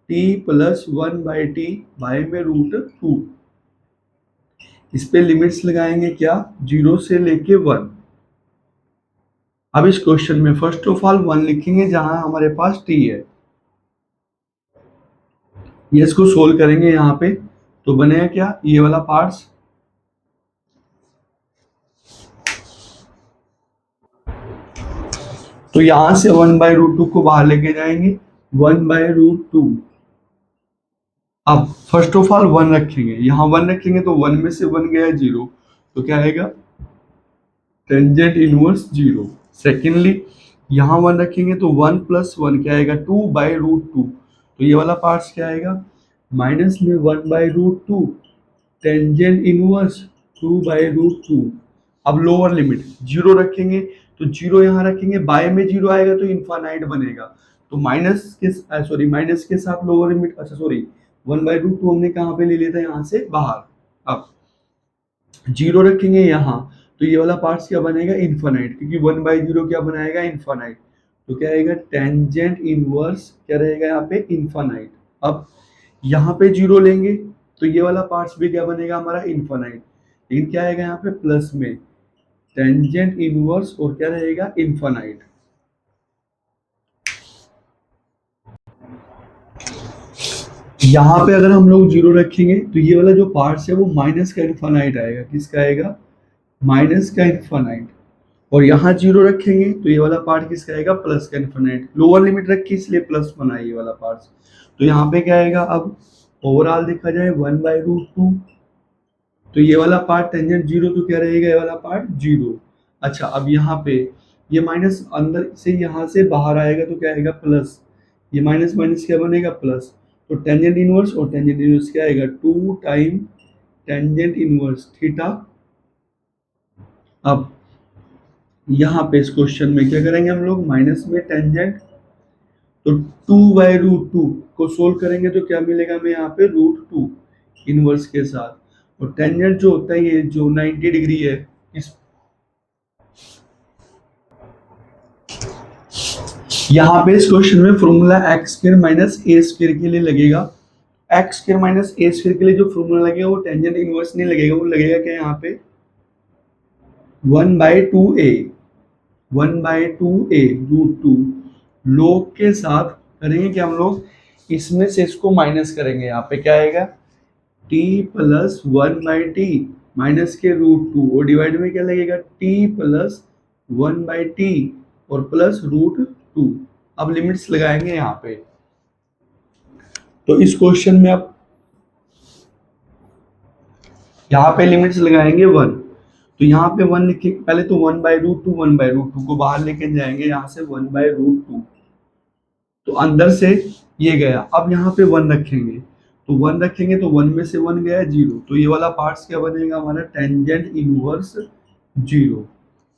Speaker 1: t plus 1 by T by में √2। इस पे लिमिट्स लगाएंगे क्या 0 से लेके 1। अब इस क्वेश्चन में फर्स्ट ऑफ ऑल 1 लिखेंगे जहां हमारे पास t है, ये इसको सोल्व करेंगे यहाँ पे, तो बनेगा क्या ये वाला पार्ट्स तो यहां से 1/√2 को बाहर लेके जाएंगे 1/√2। अब फर्स्ट ऑफ ऑल 1 रखेंगे, यहाँ 1 रखेंगे तो 1 में से 1 गया 0, तो क्या आएगा टेंजेंट इनवर्स 0। सेकेंडली यहाँ 1 रखेंगे तो 1 + 1 क्या आएगा 2/√2, तो ये वाला पार्ट्स क्या आएगा माइनस में 1/√2 टेंजेंट इनवर्स 2/√2। अब लोअर लिमिट 0 रखेंगे तो 0 यहाँ रखेंगे, बाय में 0 आएगा तो इनफाइनाइट बनेगा, तो माइनस के साथ लोअर लिमिट, अच्छा सॉरी 1/√2 हमने कहाँ पे ले लिया था यहाँ से बाहर। अब 0 रखेंगे यहाँ तो ये वाला पार्ट्स क्या बनेगा इनफाइनाइट, क्योंकि 1/0 क्या बनाएगा इनफाइनाइट, तो क्या आएगा टेंजेंट इनवर्स क्या रहेगा यहाँ पे इनफाइनाइट। अब यहाँ पे 0 लेंगे तो ये वाला पार्ट्स भी क्या बनेगा हमारा इनफाइनाइट, लेकिन क्या आएगा यहाँ पे प्लस में टेंजेंट इनवर्स और क्या रहेगा इनफाइनाइट। यहाँ पे अगर हम लोग 0 रखेंगे तो ये वाला जो पार्ट्स है वो माइनस का इनफाइनाइट आएगा, किसका आएगा माइनस का इनफाइनाइट, और यहाँ 0 रखेंगे तो ये वाला पार्ट किसका आएगा प्लस का इनफाइनाइट। लोअर लिमिट रखी इसलिए प्लस बना ये वाला पार्ट, तो यहाँ पे क्या आएगा अब ओवरऑल देखा जाए 1/√2, तो ये वाला पार्ट टेंजेंट 0 तो क्या रहेगा ये वाला पार्ट 0। अच्छा अब यहाँ पे ये माइनस अंदर से यहाँ से बाहर आएगा तो क्या आएगा प्लस, ये माइनस माइनस क्या बनेगा प्लस, तो टेंजेंट इनवर्स और टेंजेंट इनवर्स क्या आएगा 2 टाइम टेंजेंट इनवर्स थीटा। अब यहाँ पे इस क्वेश्चन में क्या करेंगे हम लोग माइनस में टेंजेंट, तो 2/√2 को सोल्व करेंगे तो क्या मिलेगा हमें यहाँ पे √2 इनवर्स के साथ, और टेंजेंट जो होता है ये जो 90 डिग्री है इस यहाँ पे इस क्वेश्चन में फॉर्मूला x² - a² के लिए लगेगा। एक्स स्क्वायर माइनस ए स्क्वायर के लिए जो फॉर्मूला लगेगा वो टेंजेंट इनवर्स नहीं लगेगा, वो लगेगा क्या यहाँ पे 1/2a, 1/2a √2। लोग के साथ करेंगे कि हम लोग इसमें से इसको माइनस करेंगे, यहाँ पे क्या आएगा t प्लस 1/t माइनस के √2 और डिवाइड में क्या लगेगा t प्लस 1/t और प्लस √2। अब लिमिट्स लगाएंगे यहाँ पे, तो इस क्वेश्चन में आप यहाँ पे लिमिट्स लगाएंगे 1, तो यहाँ पे 1 लिखे, पहले तो 1/√2, 1/√2 को बाहर लेके जाएंगे यहाँ से 1/√2, तो अंदर से ये गया। अब यहाँ पे 1 रखेंगे, तो 1 रखेंगे तो 1 में से 1 गया 0, तो ये वाला पार्ट्स क्या बनेगा हमारा टेंजेंट इनवर्स 0।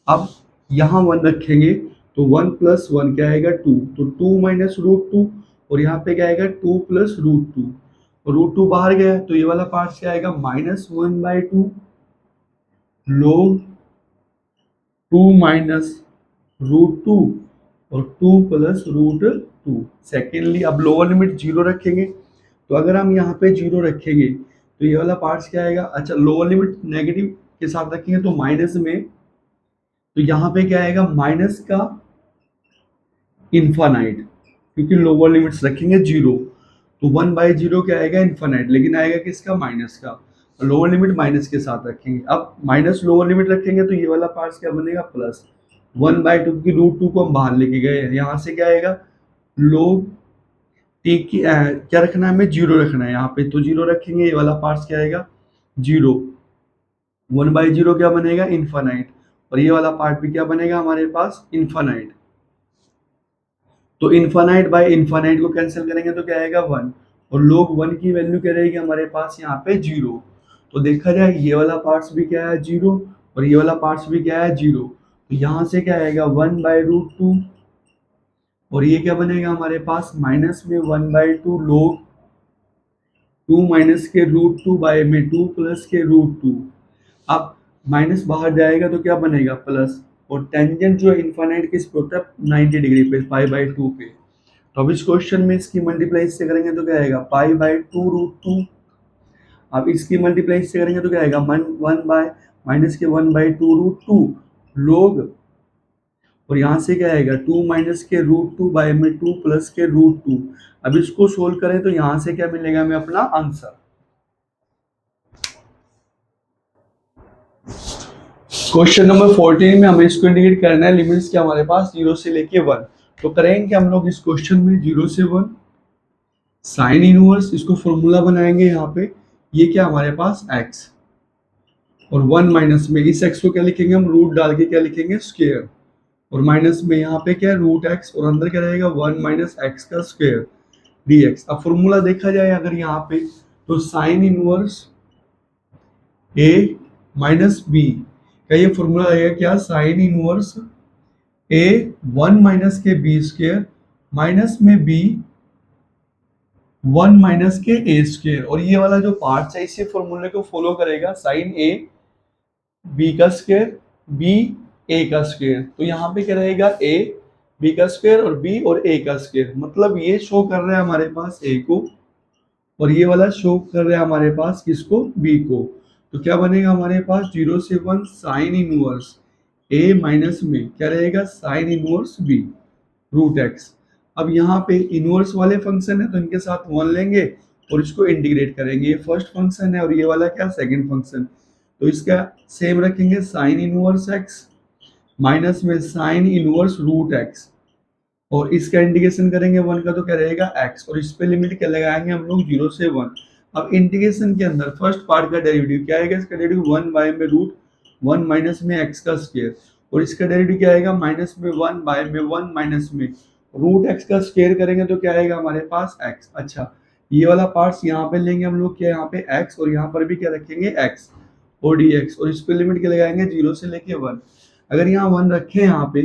Speaker 1: अब यहाँ 1 रखेंगे तो 1 प्लस 1 क्या आएगा 2, तो 2 माइनस √2 और यहाँ पे क्या आएगा 2 प्लस √2 और √2 बाहर गया, तो ये वाला पार्ट क्या आएगा -1/2 log 2 माइनस √2 और 2 प्लस √2। सेकेंडली अब लोअर लिमिट 0 रखेंगे, तो अगर हम यहाँ पे 0 रखेंगे तो ये वाला पार्ट्स क्या आएगा, अच्छा लोअर लिमिट नेगेटिव के साथ रखेंगे तो माइनस में, तो यहाँ पे क्या आएगा माइनस का इन्फानाइट, क्योंकि लोअर लिमिट्स रखेंगे 0, तो 1/0 क्या आएगा इन्फानाइट, लेकिन आएगा किसका माइनस का, लोअर लिमिट माइनस के साथ रखेंगे। अब माइनस लोअर लिमिट रखेंगे तो ये वाला पार्ट क्या बनेगा प्लस 1/2 की √2 को हम बाहर लेके गए, यहाँ से क्या आएगा लोग टी की क्या रखना है हमें 0 रखना है यहाँ पे, तो 0 रखेंगे, ये वाला पार्ट क्या आएगा 0, 1/0 क्या बनेगा इन्फानाइट और ये वाला पार्ट भी क्या बनेगा हमारे पास इन्फानाइट। तो इन्फानाइट बाय इन्फानाइट को कैंसिल करेंगे तो क्या आएगा 1 और लोग 1 की वैल्यू क्या रहेगी हमारे पास यहाँ पे 0, तो देखा जाए ये वाला पार्ट्स भी क्या है 0 और ये वाला पार्ट्स भी क्या है 0, तो यहाँ से क्या आएगा 1/√2 और ये क्या बनेगा हमारे पास माइनस में 1/2 लोग 2 माइनस के √2 बाय में 2 प्लस के √2। अब माइनस बाहर जाएगा तो क्या बनेगा प्लस, और टेंजेंट जो इन्फानाइट किस पे होता है 90 डिग्री पे π/2 पे, तो अब इस क्वेश्चन में इसकी मल्टीप्लाई से करेंगे तो क्या आएगा π/2 √2। अब इसकी मल्टीप्लाई से करेंगे तो क्या आएगा 1 बाय माइनस के 1/2 √2 लोग, और यहाँ से क्या आएगा 2 माइनस के √2 बाय में 2 प्लस के √2। अब इसको सोल्व करें तो यहाँ से क्या मिलेगा हमें अपना आंसर। क्वेश्चन नंबर 14 में हमें इसको इंडिकेट करना है लिमिट्स क्या हमारे पास 0 से लेके 1, तो करेंगे हम लोग इस क्वेश्चन में 0 से 1 साइन इनवर्स, इसको फॉर्मूला बनाएंगे यहाँ पे, ये क्या हमारे पास x और 1 माइनस में इस x को क्या लिखेंगे हम रूट डाल के क्या लिखेंगे स्क्वायर, और माइनस में यहाँ पे क्या √x और अंदर क्या रहेगा 1 माइनस x का स्क्वायर dx। अब फॉर्मूला देखा जाए अगर यहाँ पे तो sine inverse a minus b का ये फॉर्मूला रहेगा क्या साइन इनवर्स a 1 माइनस के b स्क्वायर माइनस में b 1 माइनस के a स्क्वायर, और ये वाला जो पार्ट है इसी फॉर्मूले को फॉलो करेगा साइन a b का स्क्वायर b a का स्क्वायर, तो यहाँ पे क्या रहेगा a b का स्क्वायर और b और a का स्क्वायर, मतलब ये शो कर रहा है हमारे पास a को और ये वाला शो कर रहा है हमारे पास किसको b को, तो क्या बनेगा हमारे पास 0 से 1 साइन इनवर्स a माइनस में क्या रहेगा साइन इनवर्स b √x। अब यहाँ पे इनवर्स वाले फंक्शन है तो इनके साथ 1 लेंगे और इसको इंटीग्रेट करेंगे, ये फर्स्ट फंक्शन है और ये वाला क्या सेकंड फंक्शन, तो इसका सेम रखेंगे साइन इनवर्स x माइनस में साइन इनवर्स √x और इसका इंटीग्रेशन करेंगे 1 का तो क्या रहेगा x, और इस पे लिमिट क्या लगाएंगे हम लोग 0 से 1। अब इंटीग्रेशन के अंदर फर्स्ट पार्ट का डेरिवेटिव क्या आएगा, इसका डेरिवेटिव 1 बाय में √1 माइनस में x का स्क्वायर, और इसका डेरिवेटिव क्या आएगा माइनस में 1 बाय में 1 माइनस में √x का स्क्वायर करेंगे तो क्या आएगा हमारे पास x। अच्छा ये वाला पार्ट्स यहाँ पे लेंगे हम लोग क्या यहाँ पे x और यहाँ पर भी क्या रखेंगे x और dx, और इस पे लिमिट क्या लगाएंगे 0 से लेके 1। अगर यहाँ 1 रखे यहाँ पे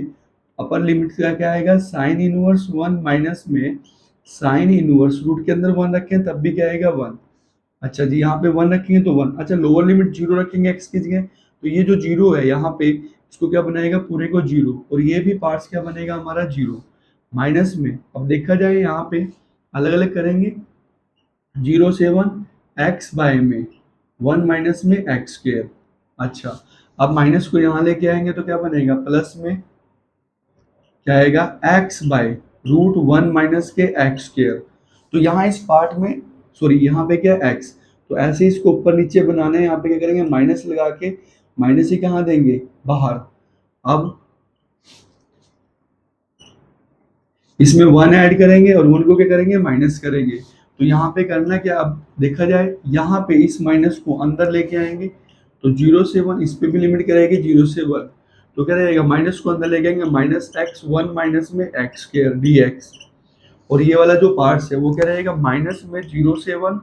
Speaker 1: अपर लिमिट का क्या आएगा साइन इनवर्स 1 माइनस में साइन इनवर्स रूट के अंदर 1 रखें तब भी क्या आएगा 1। अच्छा जी यहाँ पे 1 रखेंगे तो 1, अच्छा लोअर लिमिट 0 रखेंगे x की जगह, तो ये जो 0 है यहाँ पे इसको क्या बनाएगा पूरे को 0 और ये भी पार्ट्स क्या बनेगा हमारा 0 माइनस में। अब देखा जाए यहाँ पे अलग अलग करेंगे 0 से 1 x बाय में 1 माइनस में एक्स स्क्र। अच्छा, अब माइनस को यहाँ लेके आएंगे तो क्या बनेगा, प्लस में क्या आएगा, x बाय रूट 1 माइनस के एक्स स्क्र। तो यहाँ इस पार्ट में, सॉरी यहाँ पे क्या है x, तो ऐसे ही इसको ऊपर नीचे बनाना है। यहाँ पे क्या करेंगे, माइनस लगा के माइनस ही कहाँ देंगे, बाहर। अब इसमें 1 ऐड करेंगे और 1 को क्या करेंगे, माइनस करेंगे। तो यहाँ पे करना क्या, अब देखा जाए यहाँ पे इस माइनस को अंदर लेके आएंगे तो 0 से 1, इस पे भी लिमिट करेंगे 0 से 1, तो क्या रहेगा, माइनस को अंदर लेके आएंगे, माइनस एक्स 1 माइनस में एक्स स्क्वायर डी एक्स। और ये वाला जो पार्ट्स है वो क्या रहेगा, माइनस में 0 से 1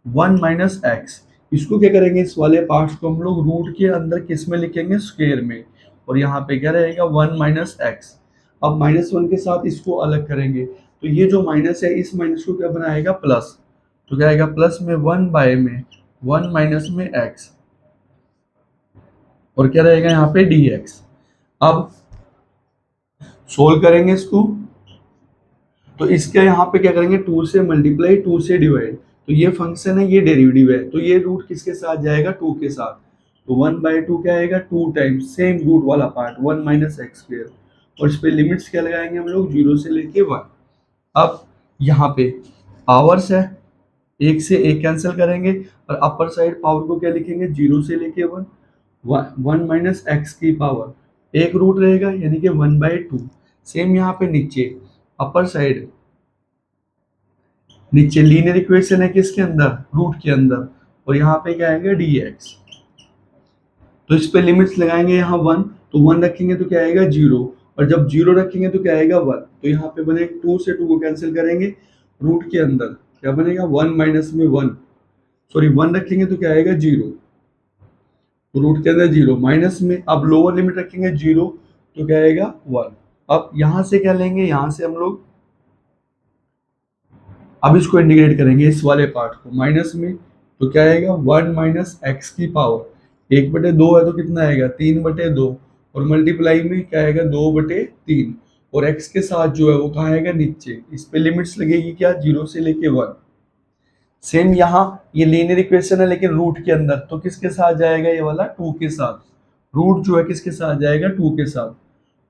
Speaker 1: 1 माइनस एक्स। इसको क्या करेंगे, इस वाले पार्ट्स को हम लोग रूट के अंदर किस में लिखेंगे, स्क्वायर में। और यहाँ पे क्या रहेगा, 1 माइनस एक्स। अब माइनस 1 के साथ इसको अलग करेंगे तो ये जो माइनस है इस माइनस को क्या बनाएगा, प्लस। तो क्या आएगा, प्लस में 1 बाय में 1 माइनस में एक्स, और क्या रहेगा यहाँ पे डी एक्स। अब सोल्व करेंगे इसको, तो इसके यहाँ पे क्या करेंगे, 2 से मल्टीप्लाई 2 से डिवाइड। तो ये फंक्शन है, ये डेरिवेटिव है, तो ये रूट किसके साथ जाएगा, 2 के साथ। तो 1/2 क्या आएगा, 2 टाइम्स सेम रूट वाला पार्ट 1 माइनस एक्स स्क्वायर। और इस पे लिमिट्स क्या लगाएंगे हम लोग, 0 से लेके 1। अब यहाँ पे पावर्स है, एक से एक कैंसिल करेंगे और अपर साइड पावर को क्या लिखेंगे, 0 से लेके 1, 1 माइनस एक्स की पावर एक रूट रहेगा यानी कि 1/2। सेम यहाँ पे नीचे अपर साइड, नीचे लीनियर इक्वेशन है किसके अंदर, रूट के अंदर, और यहाँ पे क्या आएगा, dx। तो इस पे लिमिट्स लगाएंगे, यहाँ 1, तो 1 रखेंगे तो क्या आएगा, 0, और जब 0 रखेंगे तो क्या आएगा, 1। तो यहाँ पे बने 2 से 2 को कैंसिल करेंगे, रूट के अंदर क्या बनेगा, 1 माइनस में 1, सॉरी 1 रखेंगे तो क्या आएगा, 0, तो रूट के अंदर 0 माइनस में, अब लोअर लिमिट रखेंगे 0 तो क्या आएगा, 1। अब यहाँ से क्या लेंगे, यहाँ से हम लोग अब इसको इंटीग्रेट करेंगे इस वाले पार्ट को माइनस में, तो क्या आएगा, 1 माइनस एक्स की पावर 1/2 है तो कितना आएगा, 3/2, और मल्टीप्लाई में क्या आएगा, 2/3, और x के साथ जो है वो कहाँ आएगा, नीचे। इस पे लिमिट्स लगेगी क्या, 0 से लेके 1। सेम यहाँ ये लीनियर इक्वेशन है लेकिन रूट के अंदर, तो किसके साथ जाएगा, ये वाला 2 के साथ। रूट जो है किसके साथ जाएगा, 2 के साथ।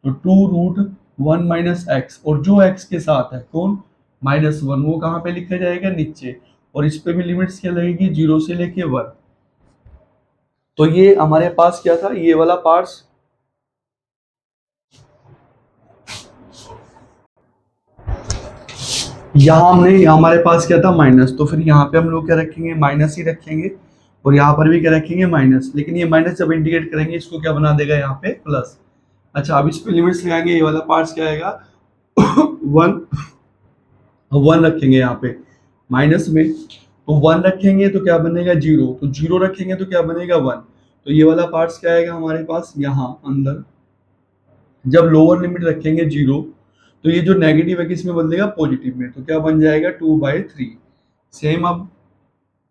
Speaker 1: तो 2 रूट 1 माइनस एक्स, और जो x के साथ है कौन, -1, वो कहाँ पे लिखा जाएगा, नीचे। और इस पे भी लिमिट्स क्या लगेगी, 0 से लेके 1। तो ये हमारे पास क्या था, ये वाला पार्ट्स। यहाँ हमने, हमारे पास क्या था, माइनस, तो फिर यहाँ पे हम लोग क्या रखेंगे, माइनस ही रखेंगे, और यहाँ पर भी क्या रखेंगे, माइनस। लेकिन ये माइनस जब इंटीग्रेट करेंगे इसको क्या बना देगा, यहाँ पे प्लस। अच्छा, अब इस पे लिमिट्स लगाएंगे, ये वाला पार्ट्स क्या आएगा 1 1 रखेंगे यहाँ पे माइनस में, तो 1 रखेंगे तो क्या बनेगा, 0, तो 0 रखेंगे तो क्या बनेगा, 1। तो ये वाला पार्ट्स क्या आएगा हमारे पास यहाँ अंदर। जब लोअर लिमिट रखेंगे 0, तो ये जो नेगेटिव है किसमें बदलेगा, पॉजिटिव में, तो क्या बन जाएगा, 2/3। सेम अब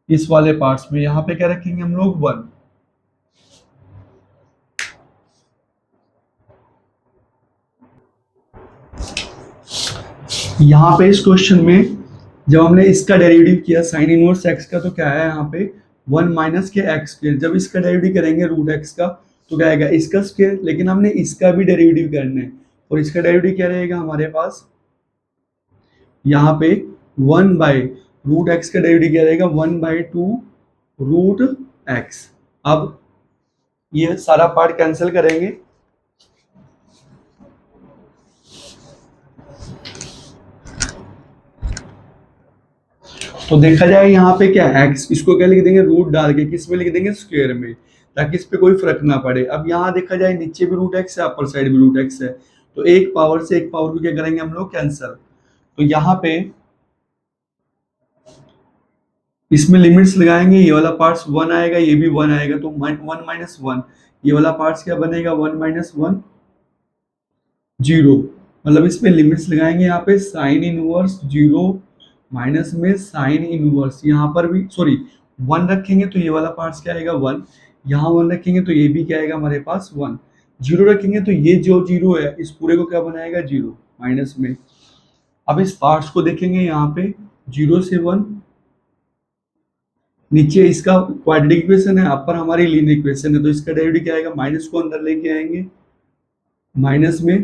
Speaker 1: इस वाले पार्ट्स में यहाँ पे क्या रखेंगे हम लोग, 1। यहाँ पे इस क्वेश्चन में जब हमने इसका डेरिवेटिव किया साइन इनवर्स एक्स का, तो क्या है यहाँ पे 1 माइनस के एक्स स्क्वायर। जब इसका डेरिवेटिव करेंगे रूट एक्स का तो क्या आएगा, इसका स्क्वायर, लेकिन हमने इसका भी डेरिवेटिव करना है। और इसका डेरिवेटिव क्या रहेगा हमारे पास, यहाँ पे 1 बाय रूट एक्स का डेरिवेटिव क्या रहेगा, 1/2 रूट एक्स। अब ये सारा पार्ट कैंसिल करेंगे, तो देखा जाए यहाँ पे क्या एक्स, इसको क्या लिख देंगे, रूट डाल के किस में लिख देंगे, स्क्वायर में, ताकि इस पे कोई फर्क ना पड़े। अब यहाँ देखा जाए नीचे भी रूट एक्स है, अपर साइड भी रूट एक्स है, तो एक पावर से एक पावर को क्या करेंगे हम लोग, कैंसल। तो यहाँ पे इसमें लिमिट्स लगाएंगे, ये वाला पार्ट्स 1 आएगा, ये भी 1 आएगा, तो 1 माइनस 1, ये वाला पार्ट्स क्या बनेगा, 1 माइनस 1 0। मतलब इसमें लिमिट्स लगाएंगे, यहाँ पे साइन इनवर्स 0 माइनस में साइन इनवर्स, यहाँ पर भी सॉरी 1 रखेंगे तो ये वाला पार्ट्स क्या आएगा, 1। यहाँ 1 रखेंगे तो ये भी क्या आएगा हमारे पास, 1। 0 रखेंगे तो ये जो 0 है इस पूरे को क्या बनाएगा, 0 माइनस में। अब इस पार्ट्स को देखेंगे यहाँ पे 0 से 1 नीचे इसका क्वाड्रेटिक इक्वेशन है, अपर हमारी लीनियर इक्वेशन है, तो इसका डेरिवेटिव क्या आएगा, माइनस को अंदर लेके आएंगे, माइनस में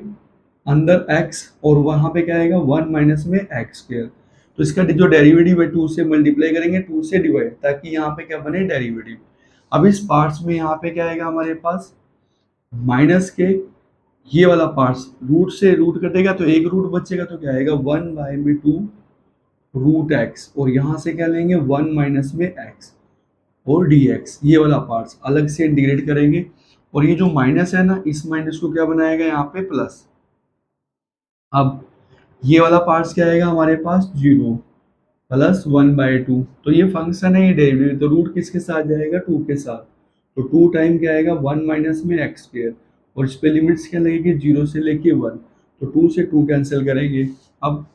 Speaker 1: अंदर x और वहां पे क्या आएगा 1 माइनस में x स्क्वायर। तो इसका जो डेरिवेटिव है 2 से मल्टीप्लाई करेंगे, 2 से डिवाइड, ताकि यहाँ पे क्या बने डेरिवेटिव। अब इस पार्ट्स में यहाँ पे क्या आएगा हमारे पास माइनस के ये वाला पार्ट्स रूट से रूट कटेगा तो एक रूट बचेगा, तो क्या आएगा 1 बाय में 2 रूट एक्स, और यहाँ से क्या लेंगे 1 माइनस में x और dx, ये वाला पार्ट्स अलग से इंटीग्रेट करेंगे। और ये जो माइनस है ना, इस माइनस को क्या बनाएगा यहाँ पे प्लस। अब ये वाला पार्ट्स क्या आएगा हमारे पास 0 प्लस 1 बाय 2, तो ये फंक्शन है, ये डेरिवेटिव, तो रूट किसके साथ जाएगा 2 के साथ, तो 2 टाइम क्या आएगा 1 माइनस में x स्क्वायर, और इस पे लिमिट्स क्या लगेगी 0 से लेके 1, तो 2 से 2 कैंसिल करेंगे। अब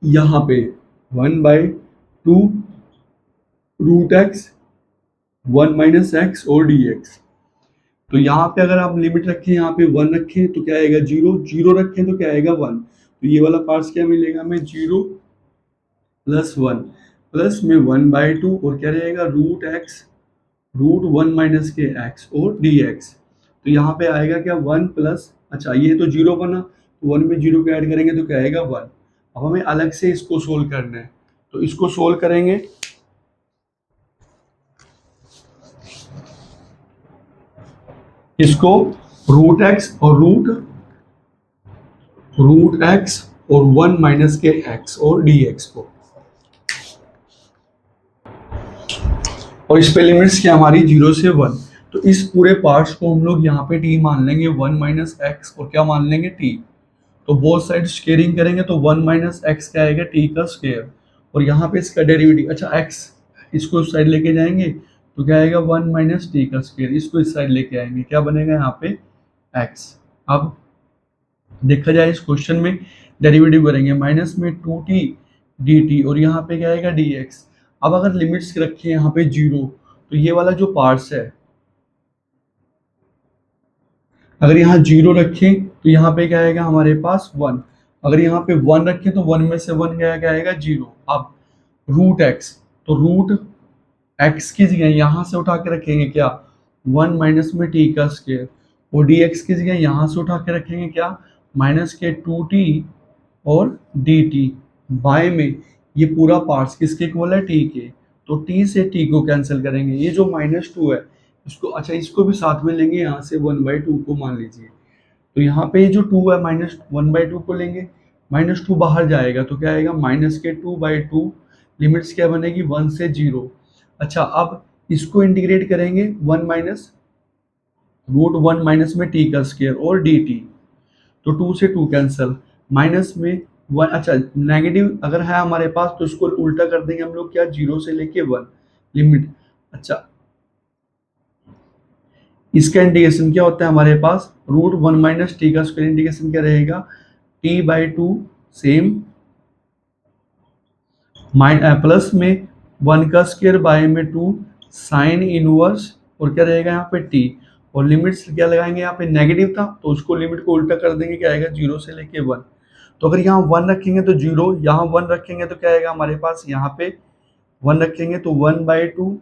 Speaker 1: यहाँ पे 1 by 2 root X 1 minus X और dx, तो यहाँ पे अगर आप लिमिट रखें, यहाँ पे 1 रखें तो क्या आएगा 0, 0 रखें तो क्या आएगा 1, तो ये वाला पार्ट्स क्या मिलेगा हमें 0 प्लस 1 प्लस में 1 बाय 2, और क्या रहेगा रूट एक्स रूट 1 माइनस के एक्स और dx, तो यहाँ पे आएगा क्या 1 प्लस, अच्छा ये तो 0 बना, तो 1 में 0 को ऐड करेंगे तो क्या आएगा 1। अब हमें अलग से इसको सोल्व करना है, तो इसको सोल्व करेंगे, इसको रूट एक्स और रूट एक्स और 1 माइनस के एक्स और dx को, और इस पे लिमिट्स क्या हमारी 0 से 1, तो इस पूरे पार्ट्स को हम लोग यहाँ पे t मान लेंगे 1 माइनस एक्स और क्या मान लेंगे t, तो बोथ साइड स्क्वेयरिंग करेंगे तो 1 माइनस एक्स क्या आएगा t का स्क्वायर, और यहाँ पे इसका डेरिवेटिव, अच्छा x इसको इस साइड लेके जाएंगे तो क्या आएगा 1 माइनस टी का स्क्वायर, इसको इस साइड लेके आएंगे, क्या बनेगा यहाँ पे x। अब देखा जाए इस क्वेश्चन में डेरिवेटिव करेंगे, माइनस में 2t dt, और यहाँ पे क्या आएगा dx। अब अगर लिमिट्स रखें यहाँ पे 0, तो ये वाला जो पार्ट्स है, अगर यहाँ 0 रखें तो यहाँ पे क्या आएगा हमारे पास 1, अगर यहाँ पे 1 रखें तो 1 में से 1 क्या आएगा 0। अब रूट एक्स, तो रूट एक्स की जगह यहाँ से उठा के रखेंगे क्या 1 माइनस में टी का स्क्वायर, और डी एक्स की जगह यहाँ से उठा के रखेंगे क्या माइनस के 2t और डी टी, बाय में ये पूरा पार्ट्स किसके इक्वल है t के, तो t से t को कैंसिल करेंगे, ये जो -2 है इसको, अच्छा इसको भी साथ में लेंगे, यहाँ से 1/2 को मान लीजिए, तो यहाँ पे जो 2 है -1/2 को लेंगे, -2 बाहर जाएगा तो क्या आएगा माइनस के 2/2, लिमिट्स क्या बनेगी 1 से 0। अच्छा अब इसको इंटीग्रेट करेंगे 1 माइनस रूट 1 माइनस में t का स्क्वायर और dt, तो 2 से 2 कैंसिल, माइनस में 1, अच्छा नेगेटिव अगर है हमारे पास तो इसको उल्टा कर देंगे हम लोग क्या 0 से लेके 1 लिमिट, अच्छा इसका इंटीग्रेशन क्या होता है हमारे पास रूट 1 माइनस टी का स्क्वायर, इंटीग्रेशन क्या रहेगा t/2 सेम प्लस में 1 का स्क्वायर बाय में 2 साइन इनवर्स, और क्या रहेगा यहाँ पे t, और लिमिट्स क्या लगाएंगे यहाँ पे नेगेटिव था तो उसको लिमिट को उल्टा कर देंगे, क्या आएगा 0 से लेके 1, तो अगर यहाँ 1 रखेंगे तो 0, यहाँ 1 रखेंगे तो क्या आएगा हमारे पास यहाँ पे 1 रखेंगे तो 1/2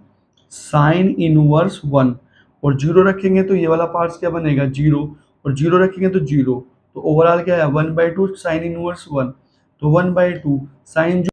Speaker 1: साइन इनवर्स 1, और 0 रखेंगे तो ये वाला पार्ट्स क्या बनेगा 0, और 0 रखेंगे तो 0, तो ओवरऑल क्या है 1/2 साइन इनवर्स 1, तो 1/2 साइन